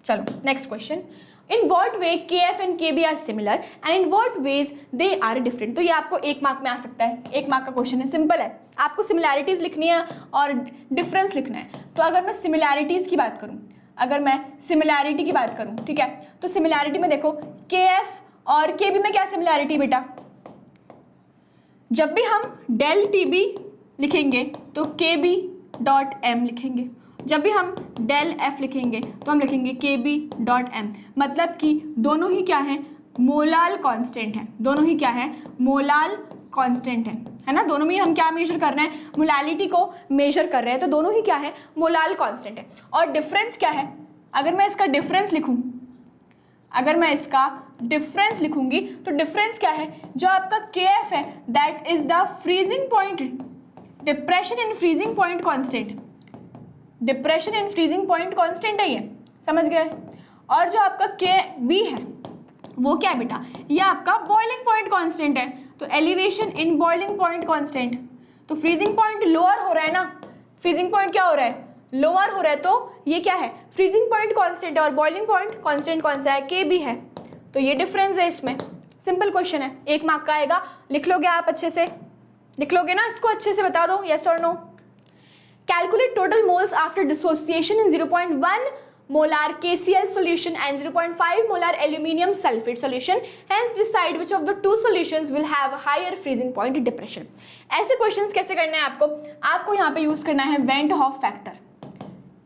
चलो next question, in what way KF and KB are similar and in what ways they are different. तो ये आपको 1 मार्क में आ सकता है, 1 मार्क का क्वेश्चन है, सिंपल है। आपको सिमिलैरिटीज लिखनी है और डिफरेंस लिखना है। तो अगर मैं सिमिलैरिटीज की बात करूं, अगर मैं सिमिलैरिटी की बात करूं, ठीक है, तो सिमिलैरिटी में देखो KF और KB में क्या सिमिलैरिटी बेटा, जब भी हम डेल TB लिखेंगे तो KB डॉट M लिखेंगे, जब भी हम डेल F लिखेंगे तो हम लिखेंगे KB डॉट M। मतलब कि दोनों ही क्या है, मोलाल कांस्टेंट है, दोनों ही क्या है, मोलाल कांस्टेंट है ना। दोनों में हम क्या मेजर कर रहे हैं, मोलालिटी को मेजर कर रहे हैं, तो दोनों ही क्या है, मोलाल कांस्टेंट है। और डिफरेंस क्या है, अगर मैं इसका डिफरेंस लिखूं, अगर मैं इसका डिफरेंस लिखूंगी तो डिफरेंस क्या है, जो आपका KF है that is the freezing point, depression in freezing point constant, depression in freezing point constant है ये, समझ गए। और जो आपका KB है वो क्या है बेटा, ये आपका बॉइलिंग पॉइंट कांस्टेंट है, तो elevation in boiling point constant. तो फ्रीजिंग पॉइंट लोअर हो रहा है ना, फ्रीजिंग पॉइंट क्या हो रहा है, लोअर हो रहा है, तो ये क्या है, फ्रीजिंग पॉइंट कांस्टेंट है, और बॉइलिंग पॉइंट कांस्टेंट कौन सा है, KB है। तो ये डिफरेंस है इसमें, सिंपल क्वेश्चन है, 1 मार्क का आएगा। लिख लोगे आप अच्छे से, लिख लोगे ना, इसको अच्छे से बता दो, यस और no. Calculate total moles after dissociation in 0.1 molar KCl solution and 0.5 molar aluminium sulfate solution, hence decide which of the two solutions will have a higher freezing point depression। ऐसे क्वेश्चंस कैसे करने हैं आपको यहाँ पे use करना है went half factor,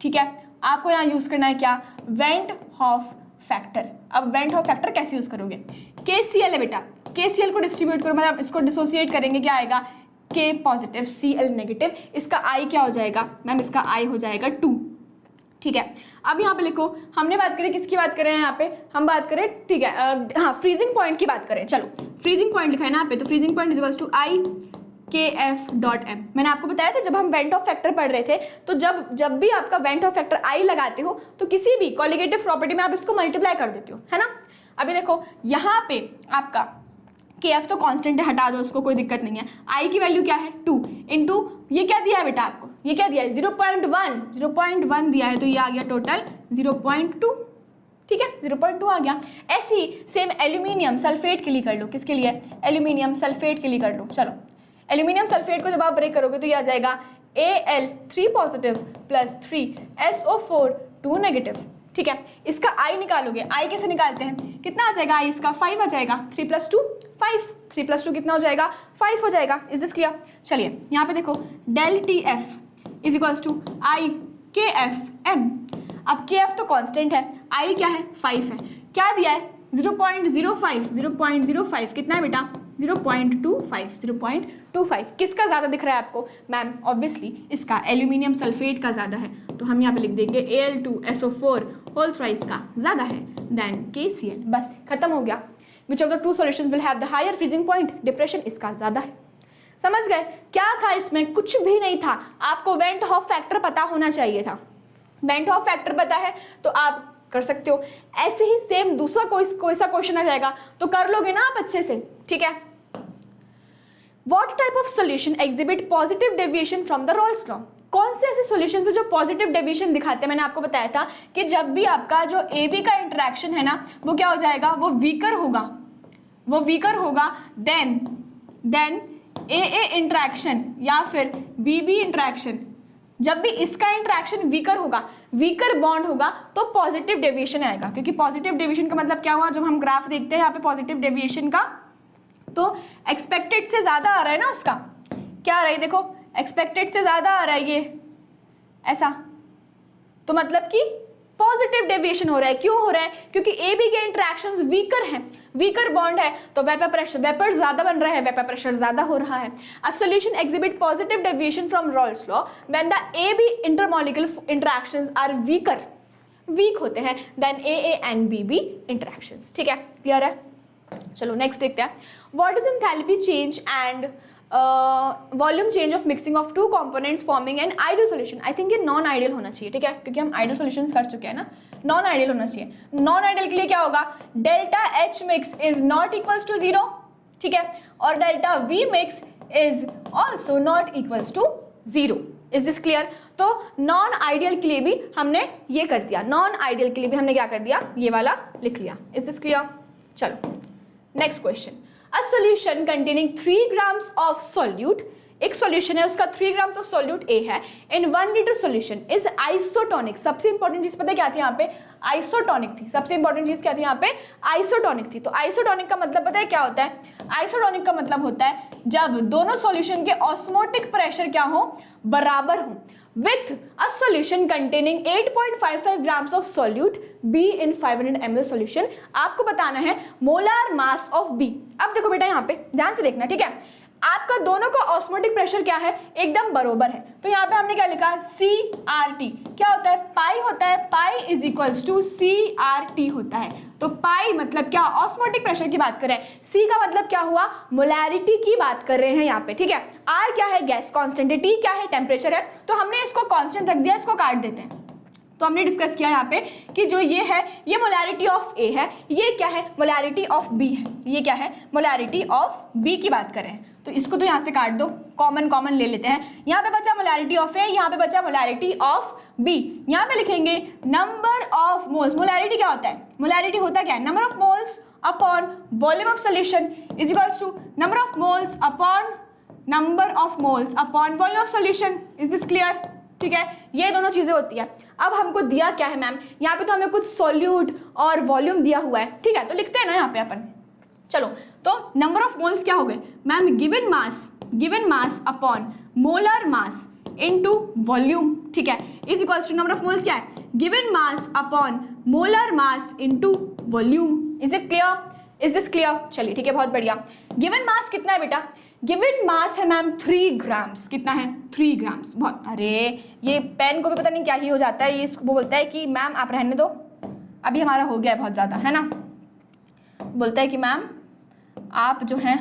ठीक है। आपको यहाँ यूज करना है क्या, वेंट हॉफ फैक्टर। अब वेंट हॉफ फैक्टर कैसे यूज करोगे, KCl है बेटा, KCl को डिस्ट्रीब्यूट करो, मतलब इसको डिसोसिएट करेंगे, क्या आएगा, K पॉजिटिव Cl नेगेटिव, इसका I क्या हो जाएगा मैम, इसका I हो जाएगा 2, ठीक है। अब यहाँ पे लिखो, हमने बात करें किसकी बात करें यहाँ पे, हम बात करें, ठीक है, हाँ फ्रीजिंग पॉइंट की बात करें। चलो फ्रीजिंग पॉइंट लिखा है ना यहाँ पे, तो freezing point is equals to I KF dot M। मैंने आपको बताया था जब हम वेंट ऑफ फैक्टर पढ़ रहे थे, तो जब भी आपका वेंट ऑफ फैक्टर I लगाते हो तो किसी भी कॉलिगेटिव प्रॉपर्टी में आप इसको मल्टीप्लाई कर देते हो, है ना। अभी देखो यहाँ पे आपका KF तो कांस्टेंट है, हटा दो उसको, कोई दिक्कत नहीं है। I की वैल्यू क्या है 2 इंटू ये क्या दिया है बेटा आपको, ये क्या दिया है 0.1 दिया है, तो ये आ गया टोटल 0.2, ठीक है, 0.2 आ गया। ऐसे ही सेम एल्यूमिनियम सल्फेट के लिए कर लो, किसके लिए, एल्यूमिनियम सल्फेट के लिए कर लो। चलो एल्यूमिनियम सल्फेट को जब आप ब्रेक करोगे तो ये आ जाएगा Al3 positive plus 3SO4 2 negative. ठीक है, इसका I निकालोगे, I कैसे निकालते हैं, कितना आ जाएगा I इसका 5 आ जाएगा, 3 + 2 5, 3 + 2 कितना हो जाएगा 5 हो जाएगा। Is this clear? चलिए यहाँ पे देखो del TF is equals to I KFM। अब KF तो कांस्टेंट है, I क्या है 5 है, क्या दिया है 0.05, 0.05 कितना है बेटा 0.25, 0.25 किसका ज़्यादा दिख रहा है आपको मैम? ऑब्वियसली इसका एल्यूमिनियम सल्फेट का ज़्यादा है, तो हम यहाँ पे लिख देंगे Al2SO4 होल थ्राइस का ज़्यादा है देन KCl। बस खत्म हो गया। Which of the two solutions will have the higher freezing point? Depression इसका ज़्यादा है। समझ गए? क्या था इसमें? कुछ भी नहीं था, आपको वेंट हॉफ फैक्टर पता होना चाहिए था। वेंट हॉफ फैक्टर पता है तो आप कर सकते हो। ऐसे ही सेम दूसरा कोई सा क्वेश्चन आ जाएगा तो कर लोगे ना आप अच्छे से। ठीक है, What type of solution exhibit positive deviation from the Rolle's law? कौन से ऐसे सॉल्यूशन थे जो पॉजिटिव डेविएशन दिखाते हैं? मैंने आपको बताया था कि जब भी आपका जो AB का इंटरेक्शन है ना वो क्या हो जाएगा, वो वीकर होगा देन AA इंटरेक्शन या फिर BB इंटरेक्शन। जब भी इसका इंटरेक्शन वीकर होगा, वीकर बॉन्ड होगा तो पॉजिटिव डेविएशन आएगा। क्योंकि पॉजिटिव डेविएशन का मतलब क्या हुआ, जब हम ग्राफ देखते हैं यहाँ पे पॉजिटिव डेविएशन का तो एक्सपेक्टेड से ज़्यादा आ रहा है ना, उसका क्या आ रहा है देखो, एक्सपेक्टेड से ज़्यादा आ रहा है ये ऐसा, तो मतलब कि पॉजिटिव डेविएशन हो रहा है। क्यों हो रहा है? क्योंकि AB के इंटरेक्शंस वीकर हैं, वीकर बॉन्ड है तो वेपर ज़्यादा बन रहा है, वेपर प्रेशर ज़्यादा हो रहा है। A solution exhibit positive deviation from Raoult's law when the AB intermolecular interactions are weak होते हैं than AA and BB interactions. ठीक है, क्लियर है? चलो नेक्स्ट देखते हैं। What is enthalpy change and volume change of mixing of two components forming an ideal solution? I think ये non ideal होना चाहिए। ठीक है, क्योंकि हम आइडियल सॉल्यूशंस कर चुके हैं ना, नॉन आइडियल होना चाहिए। नॉन आइडियल के लिए क्या होगा, delta H mix is not equals to 0। ठीक है, और delta V mix is also not equals to 0। Is this clear? तो नॉन आइडियल के लिए भी हमने ये कर दिया, नॉन आइडियल के लिए भी हमने क्या कर दिया, ये वाला लिख लिया। Is this clear? चलो next question. A solution containing 3 grams of solute, एक सॉल्यूशन है उसका 3 ग्राम्स ऑफ सॉल्यूट A है in 1 litre solution is isotonic. सबसे इंपॉर्टेंट चीज पता है क्या थी यहाँ पे, आइसोटोनिक थी। सबसे इंपॉर्टेंट चीज क्या थी यहाँ पे, आइसोटोनिक थी। तो आइसोटोनिक का मतलब पता है क्या होता है? आइसोटोनिक का मतलब होता है जब दोनों सॉल्यूशन के ऑस्मोटिक प्रेशर क्या हो, बराबर हो। With a solution containing 8.55 grams of solute B in 500 ml solution, आपको बताना है मोलार मास ऑफ B। अब देखो बेटा यहाँ पे ध्यान से देखना, ठीक है, आपका दोनों का ऑस्मोटिक प्रेशर क्या है, एकदम बरोबर है। तो यहाँ पे हमने क्या लिखा, CRT क्या होता है, पाई होता है, pi is equals to CRT होता है। तो पाई मतलब क्या, ऑस्मोटिक प्रेशर की बात कर रहे हैं, C का मतलब क्या हुआ, मोलैरिटी की बात कर रहे हैं यहाँ पे। ठीक है, R क्या है, गैस कांस्टेंट है, T क्या है, टेम्परेचर है। तो हमने इसको कांस्टेंट रख दिया, इसको काट देते हैं। तो हमने डिस्कस किया यहाँ पे कि जो ये है ये मोलैरिटी ऑफ A है, ये क्या है, मोलैरिटी ऑफ B है, ये क्या है, मोलैरिटी ऑफ B की बात कर रहे हैं। तो इसको तो यहाँ से काट दो, कॉमन ले लेते हैं। यहाँ पे बचा मोलैरिटी ऑफ A, यहाँ पे बचा मोलैरिटी ऑफ B। यहाँ पे लिखेंगे नंबर ऑफ मोल्स। मोलैरिटी क्या होता है, मोलैरिटी होता क्या है, number of moles upon volume of solution is equals to number of moles upon volume of solution. Is this clear? ठीक है, ये दोनों चीजें होती है। अब हमको दिया क्या है मैम, यहाँ पे तो हमें कुछ सॉल्यूट और वॉल्यूम दिया हुआ है। ठीक है, तो लिखते हैं ना यहाँ पे अपन। चलो, तो नंबर ऑफ मोल्स क्या हो गए ma'am, given mass upon molar mass into volume. ठीक है, is equals to number of moles क्या है, given mass upon molar mass into volume. Is it clear? Is this clear? चलिए ठीक है, बहुत बढ़िया। गिवन मास कितना है बेटा, गिवन मास है मैम 3 ग्राम्स। कितना है, 3 ग्राम्स। बहुत, अरे ये पेन को भी पता नहीं क्या ही हो जाता है, ये वो बोलता है कि मैम आप रहने दो, अभी हमारा हो गया है बहुत ज़्यादा, है ना। बोलता है कि मैम आप जो हैं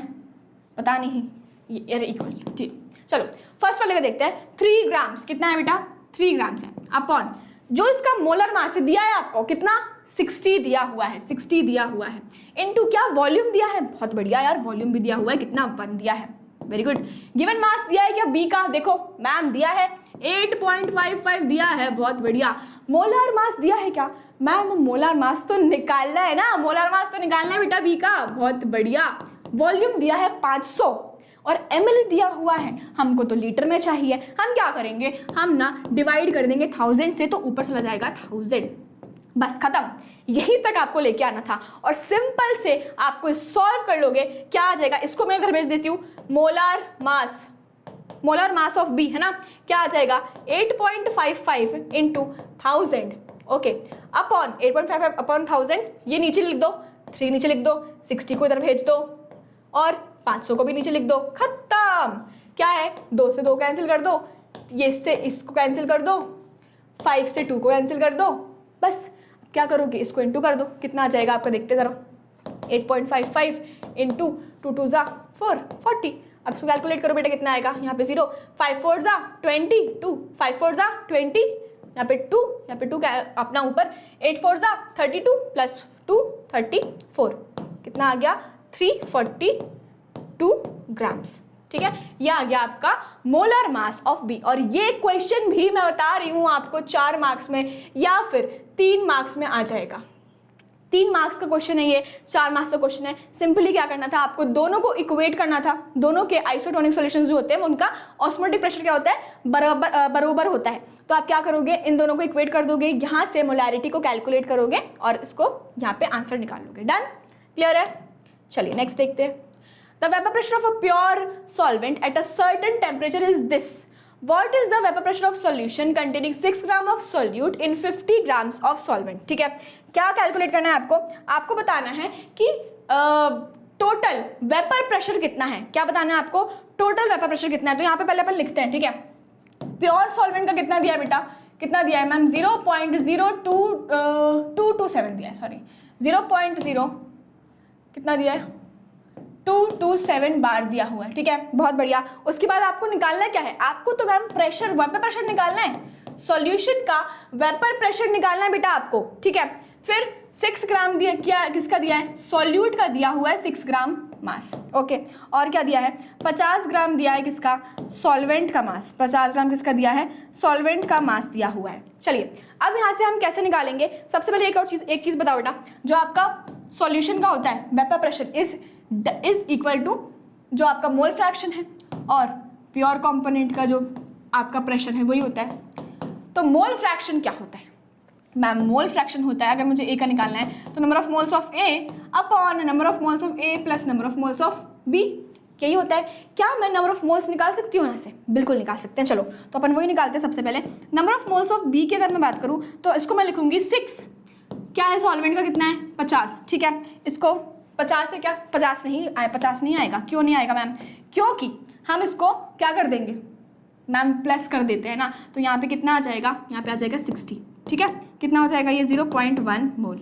पता नहीं ये इक्वल टू। ठीक, चलो फर्स्ट वाले का देखते हैं। 3 ग्राम्स कितना है बेटा, 3 ग्राम्स है अपॉन जो इसका मोलर मास है दिया है आपको कितना, 60 दिया हुआ है, 60 दिया हुआ है, इनटू क्या, वॉल्यूम दिया है। बहुत बढ़िया यार, वॉल्यूम भी दिया हुआ है, कितना 1 दिया है, वेरी गुड। गिवन मास दिया है क्या बी का, देखो मैम दिया है 8.55 दिया है, बहुत बढ़िया। मोलर मास दिया है क्या मैम, मोलर मास तो निकालना है ना, मोलर मास तो निकालना है बेटा बी का, बहुत बढ़िया। वॉल्यूम दिया है 500 और ml दिया हुआ है, हमको तो लीटर में चाहिए। हम क्या करेंगे, हम ना डिवाइड कर देंगे 1000 से, तो ऊपर चला जाएगा 1000, बस खत्म। यही तक आपको लेके आना था और सिंपल से आपको सॉल्व कर लोगे, क्या आ जाएगा, इसको मैं इधर भेज देती हूँ। मोलर मास ऑफ बी है ना, क्या आ जाएगा 8.55 इंटू 1000, ओके, अपॉन 8.55 अपॉन 1000, ये नीचे लिख दो, 3 नीचे लिख दो, 60 को इधर भेज दो और 500 को भी नीचे लिख दो, खत्म। क्या है, 2 से 2 कैंसिल कर दो, ये से इसको कैंसिल कर दो, 5 से 2 को कैंसिल कर दो, बस क्या करोगे, इसको इंटू कर दो, कितना आ जाएगा आपका, देखते जरा, 8.55 इंटू 2 2 ज़ा 4 40। अब इसको कैलकुलेट करो बेटा, कितना आएगा, यहाँ पे 0, 5 4 ज़ा 20, 2 5 4 ज़ा 20, यहाँ पे 2, यहाँ पे 2 अपना ऊपर, 8 4 ज़ा 32 प्लस 2 34, कितना आ गया 342 ग्राम्स। ठीक है, ये आ गया आपका मोलर मास ऑफ बी। और ये क्वेश्चन भी मैं बता रही हूँ आपको 4 मार्क्स में या फिर 3 मार्क्स में आ जाएगा। 3 मार्क्स का क्वेश्चन है ये, 4 मार्क्स का क्वेश्चन है। सिंपली क्या करना था, आपको दोनों को इक्वेट करना था। दोनों के आइसोटोनिक सॉल्यूशंस जो होते हैं उनका ऑस्मोटिक प्रेशर क्या होता है, बराबर होता है। तो आप क्या करोगे, इन दोनों को इक्वेट कर दोगे, यहाँ से मोलैरिटी को कैलकुलेट करोगे और इसको यहाँ पे आंसर निकाल लोगे। डन, क्लियर है। चलिए नेक्स्ट देखते हैं। The vapor pressure of a pure solvent at a certain temperature is this. What is the vapor pressure of solution containing 6 gram of solute in 50 grams of solvent? ठीक है, क्या calculate करना है आपको, आपको बताना है कि टोटल वेपर प्रेशर कितना है। क्या बताना है आपको, टोटल वेपर प्रेशर कितना है। तो यहाँ पे पहले अपन लिखते हैं, ठीक है। प्योर सॉल्वेंट का कितना दिया है बेटा, कितना दिया है मैम, 0.0227 दिया है, सॉरी 0.0 कितना दिया है, 227 बार दिया हुआ है। ठीक है, बहुत बढ़िया। उसके बाद आपको निकालना क्या है, आपको तो मैम प्रेशर, वेपर प्रेशर निकालना है, सॉल्यूशन का वेपर प्रेशर निकालना है बेटा आपको। ठीक है, फिर 6 ग्राम दिया, क्या किसका दिया है, सॉल्यूट का दिया हुआ है 6 ग्राम मास, ओके। और क्या दिया है, 50 ग्राम दिया है किसका, सॉल्वेंट का मास, 50 ग्राम किसका दिया है, सॉल्वेंट का मास दिया हुआ है। चलिए अब यहाँ से हम कैसे निकालेंगे, सबसे पहले एक चीज़ बताओ बेटा, जो आपका सॉल्यूशन का होता है vapour pressure is equal to जो आपका मोल फ्रैक्शन है और प्योर कंपोनेंट का जो आपका प्रेशर है वही होता है। तो मोल फ्रैक्शन क्या होता है मैम, मोल फ्रैक्शन होता है, अगर मुझे ए का निकालना है तो number of moles of A upon number of moles of A plus number of moles of B, यही होता है। क्या मैं नंबर ऑफ मोल्स निकाल सकती हूँ यहाँ से, बिल्कुल निकाल सकते हैं। चलो तो अपन वही निकालते हैं। सबसे पहले number of moles of B की अगर मैं बात करूँ तो इसको मैं लिखूंगी 6, क्या है सॉल्वेंट का कितना है 50, ठीक है। इसको 50 से क्या 50 नहीं आएगा, क्यों नहीं आएगा मैम, क्योंकि हम इसको क्या कर देंगे मैम, प्लस कर देते हैं ना। तो यहाँ पे कितना आ जाएगा, यहाँ पे आ जाएगा 60, ठीक है। कितना हो जाएगा ये 0.1 मोल,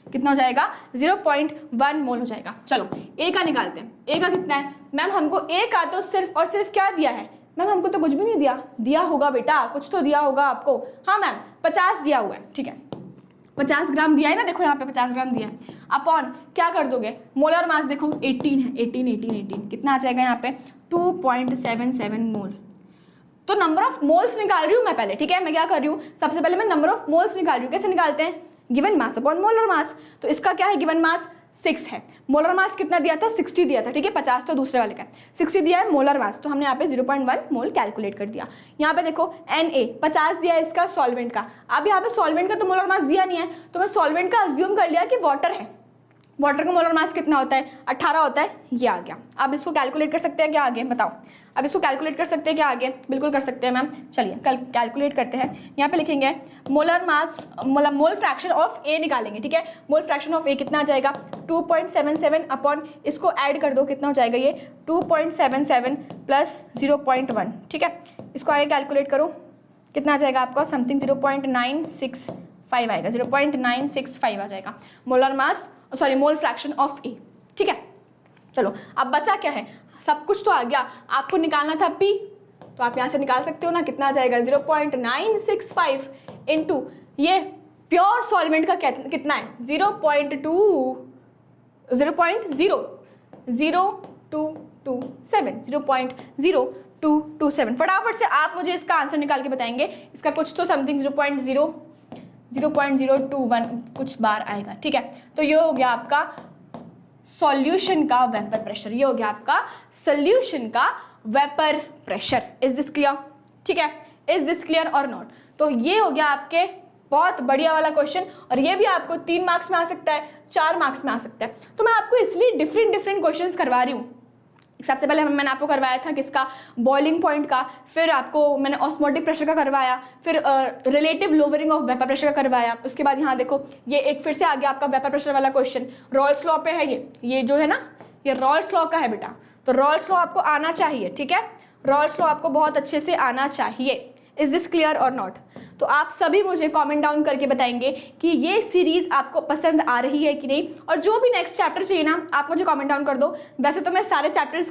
कितना हो जाएगा 0.1 मोल हो जाएगा। चलो ए का निकालते हैं, ए का कितना है मैम, हमको ए का तो सिर्फ और सिर्फ क्या दिया है मैम, हमको तो कुछ भी नहीं दिया होगा बेटा, कुछ तो दिया होगा आपको। हाँ मैम 50 दिया हुआ है, ठीक है, 50 ग्राम दिया है ना, देखो यहाँ पे 50 ग्राम दिया है, अपॉन क्या कर दोगे, मोलर मास देखो 18 है, 18 कितना आ जाएगा यहाँ पे 2.77 मोल। तो नंबर ऑफ मोल्स निकाल रही हूँ मैं पहले, ठीक है। मैं क्या कर रही हूँ, सबसे पहले मैं नंबर ऑफ मोल्स निकाल रही हूँ। कैसे निकालते हैं, गिवन मास अपॉन मोलर मास। तो इसका क्या है, गिवन मास 6 है, मोलर मास कितना दिया था 60 दिया था, ठीक है। 50 तो दूसरे वाले का 60 दिया है मोलर मास, तो हमने यहाँ पे 0.1 मोल कैलकुलेट कर दिया। यहाँ पे देखो Na 50 दिया है इसका सॉल्वेंट का। अब यहाँ पे सॉल्वेंट का तो मोलर मास दिया नहीं है, तो मैं सॉल्वेंट का अज्यूम कर लिया कि वाटर है। वाटर का मोलर मास कितना होता है 18 होता है, ये आ गया। अब इसको कैलकुलेट कर सकते हैं क्या आगे, बताओ। अब इसको कैलकुलेट कर सकते हैं क्या आगे, बिल्कुल कर सकते हैं मैम। चलिए कल कैलकुलेट करते हैं। यहाँ पे लिखेंगे मोलर मास, मतलब मोल फ्रैक्शन ऑफ ए निकालेंगे, ठीक है। मोल फ्रैक्शन ऑफ ए कितना आ जाएगा 2.77 अपॉन, इसको ऐड कर दो, कितना हो जाएगा ये 2.77 प्लस 0.1, ठीक है। इसको आगे कैलकुलेट करो, कितना आ जाएगा आपका समथिंग 0.965 आएगा, 0.965 आ जाएगा molar mass, sorry mole fraction of A, ठीक है। चलो अब बचा क्या है, सब कुछ तो आ गया, आपको निकालना था P, तो आप यहाँ से निकाल सकते हो ना, कितना आ जाएगा 0.965 इंटू ये प्योर सॉल्वेंट का कितना है 0.0227 फटाफट से आप मुझे इसका आंसर निकाल के बताएंगे। इसका कुछ तो समथिंग 0.021 कुछ बार आएगा, ठीक है। तो ये हो गया आपका सॉल्यूशन का वेपर प्रेशर। ये हो गया आपका सॉल्यूशन का vapour pressure. Is this clear? ठीक है, इज दिस क्लियर और नॉट? तो ये हो गया आपके बहुत बढ़िया वाला क्वेश्चन, और ये भी आपको 3 मार्क्स में आ सकता है, 4 मार्क्स में आ सकता है। तो मैं आपको इसलिए डिफरेंट क्वेश्चंस करवा रही हूँ। सबसे पहले मैंने आपको करवाया था किसका, बॉइलिंग पॉइंट का, फिर आपको मैंने ऑस्मोटिक प्रेशर का करवाया, फिर relative lowering of vapour pressure का करवाया। उसके बाद यहाँ देखो ये एक फिर से आ गया आपका वेपर प्रेशर वाला क्वेश्चन, रॉल्स लॉ पे है ये जो है ना, ये रॉल्स लॉ का है बेटा। तो रॉल्स लॉ आपको आना चाहिए, ठीक है, रॉल्स लॉ आपको बहुत अच्छे से आना चाहिए। इज दिस क्लियर और नॉट? तो आप सभी मुझे कमेंट डाउन करके बताएंगे कि ये सीरीज आपको पसंद आ रही है कि नहीं, और जो भी नेक्स्ट चैप्टर चाहिए ना आप मुझे कमेंट डाउन कर दो। वैसे तो मैं सारे चैप्टर्स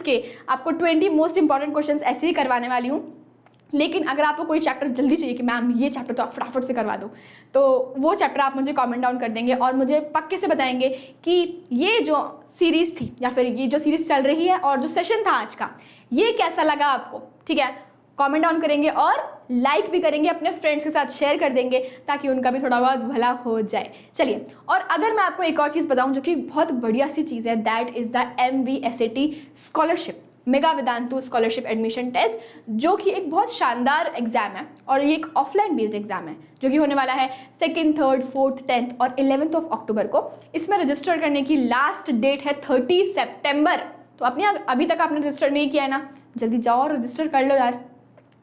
के आपको 20 मोस्ट इंपॉर्टेंट क्वेश्चंस ऐसे ही करवाने वाली हूँ, लेकिन अगर आपको कोई चैप्टर जल्दी चाहिए कि मैम ये चैप्टर तो आप फटाफट से करवा दो, तो वो चैप्टर आप मुझे कमेंट डाउन कर देंगे और मुझे पक्के से बताएंगे कि ये जो सीरीज थी या फिर ये जो सीरीज चल रही है और जो सेशन था आज का, ये कैसा लगा आपको। ठीक है, कमेंट डाउन करेंगे और लाइक भी करेंगे, अपने फ्रेंड्स के साथ शेयर कर देंगे ताकि उनका भी थोड़ा बहुत भला हो जाए। चलिए, और अगर मैं आपको एक और चीज़ बताऊं जो कि बहुत बढ़िया सी चीज़ है, that is the MVSAT scholarship, mega Vedantu scholarship admission test, जो कि एक बहुत शानदार एग्जाम है और ये एक ऑफलाइन बेस्ड एग्जाम है जो कि होने वाला है 2nd, 3rd, 4th, 10th और 11th ऑफ अक्टूबर को। इसमें रजिस्टर करने की लास्ट डेट है 30 सितंबर। तो अपनी अभी तक आपने रजिस्टर नहीं किया है ना, जल्दी जाओ और रजिस्टर कर लो यार।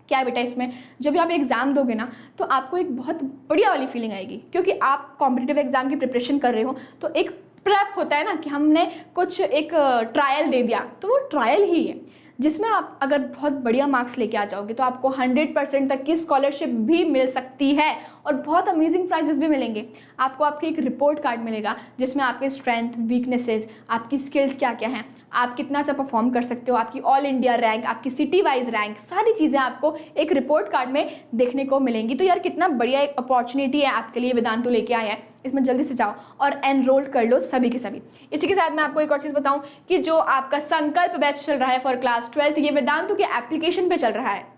क्या है बेटा, इसमें जब भी आप एग्ज़ाम दोगे ना तो आपको एक बहुत बढ़िया वाली फीलिंग आएगी, क्योंकि आप कॉम्पिटिटिव एग्जाम की प्रिपरेशन कर रहे हो। तो एक प्रेप होता है ना कि हमने कुछ एक ट्रायल दे दिया, तो वो ट्रायल ही है जिसमें आप अगर बहुत बढ़िया मार्क्स लेके आ जाओगे तो आपको 100% तक की स्कॉलरशिप भी मिल सकती है और बहुत अमेजिंग प्राइजेस भी मिलेंगे। आपको आपकी एक रिपोर्ट कार्ड मिलेगा जिसमें आपके स्ट्रेंथ, वीकनेसेस, आपकी स्किल्स क्या क्या हैं, आप कितना अच्छा परफॉर्म कर सकते हो, आपकी ऑल इंडिया रैंक, आपकी सिटी वाइज रैंक, सारी चीज़ें आपको एक रिपोर्ट कार्ड में देखने को मिलेंगी। तो यार कितना बढ़िया एक अपॉर्चुनिटी है आपके लिए वेदांतु लेके आया है, इसमें जल्दी से जाओ और एनरोल कर लो सभी के सभी। इसी के साथ मैं आपको एक और चीज़ बताऊं कि जो आपका संकल्प बैच चल रहा है फॉर क्लास 12th, ये वेदांतु के एप्लीकेशन पे चल रहा है।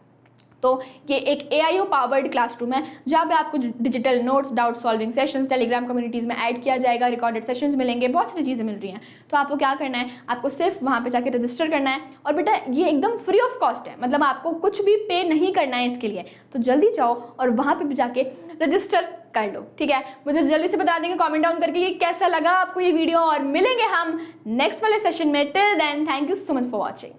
तो ये एक AIO पावर्ड क्लासरूम है जहाँ पे आपको digital notes, doubt solving sessions Telegram communities में ऐड किया जाएगा, रिकॉर्डेड सेशंस मिलेंगे, बहुत सारी चीज़ें मिल रही हैं। तो आपको क्या करना है, आपको सिर्फ वहाँ पे जाके रजिस्टर करना है। और बेटा ये एकदम फ्री ऑफ कॉस्ट है, मतलब आपको कुछ भी पे नहीं करना है इसके लिए। तो जल्दी जाओ और वहाँ पर भी जाके रजिस्टर कर लो। ठीक है, मुझे जल्दी से बता देंगे कमेंट डाउन करके कि कैसा लगा आपको ये वीडियो, और मिलेंगे हम नेक्स्ट वाले सेशन में। Till then, thank you so much for watching.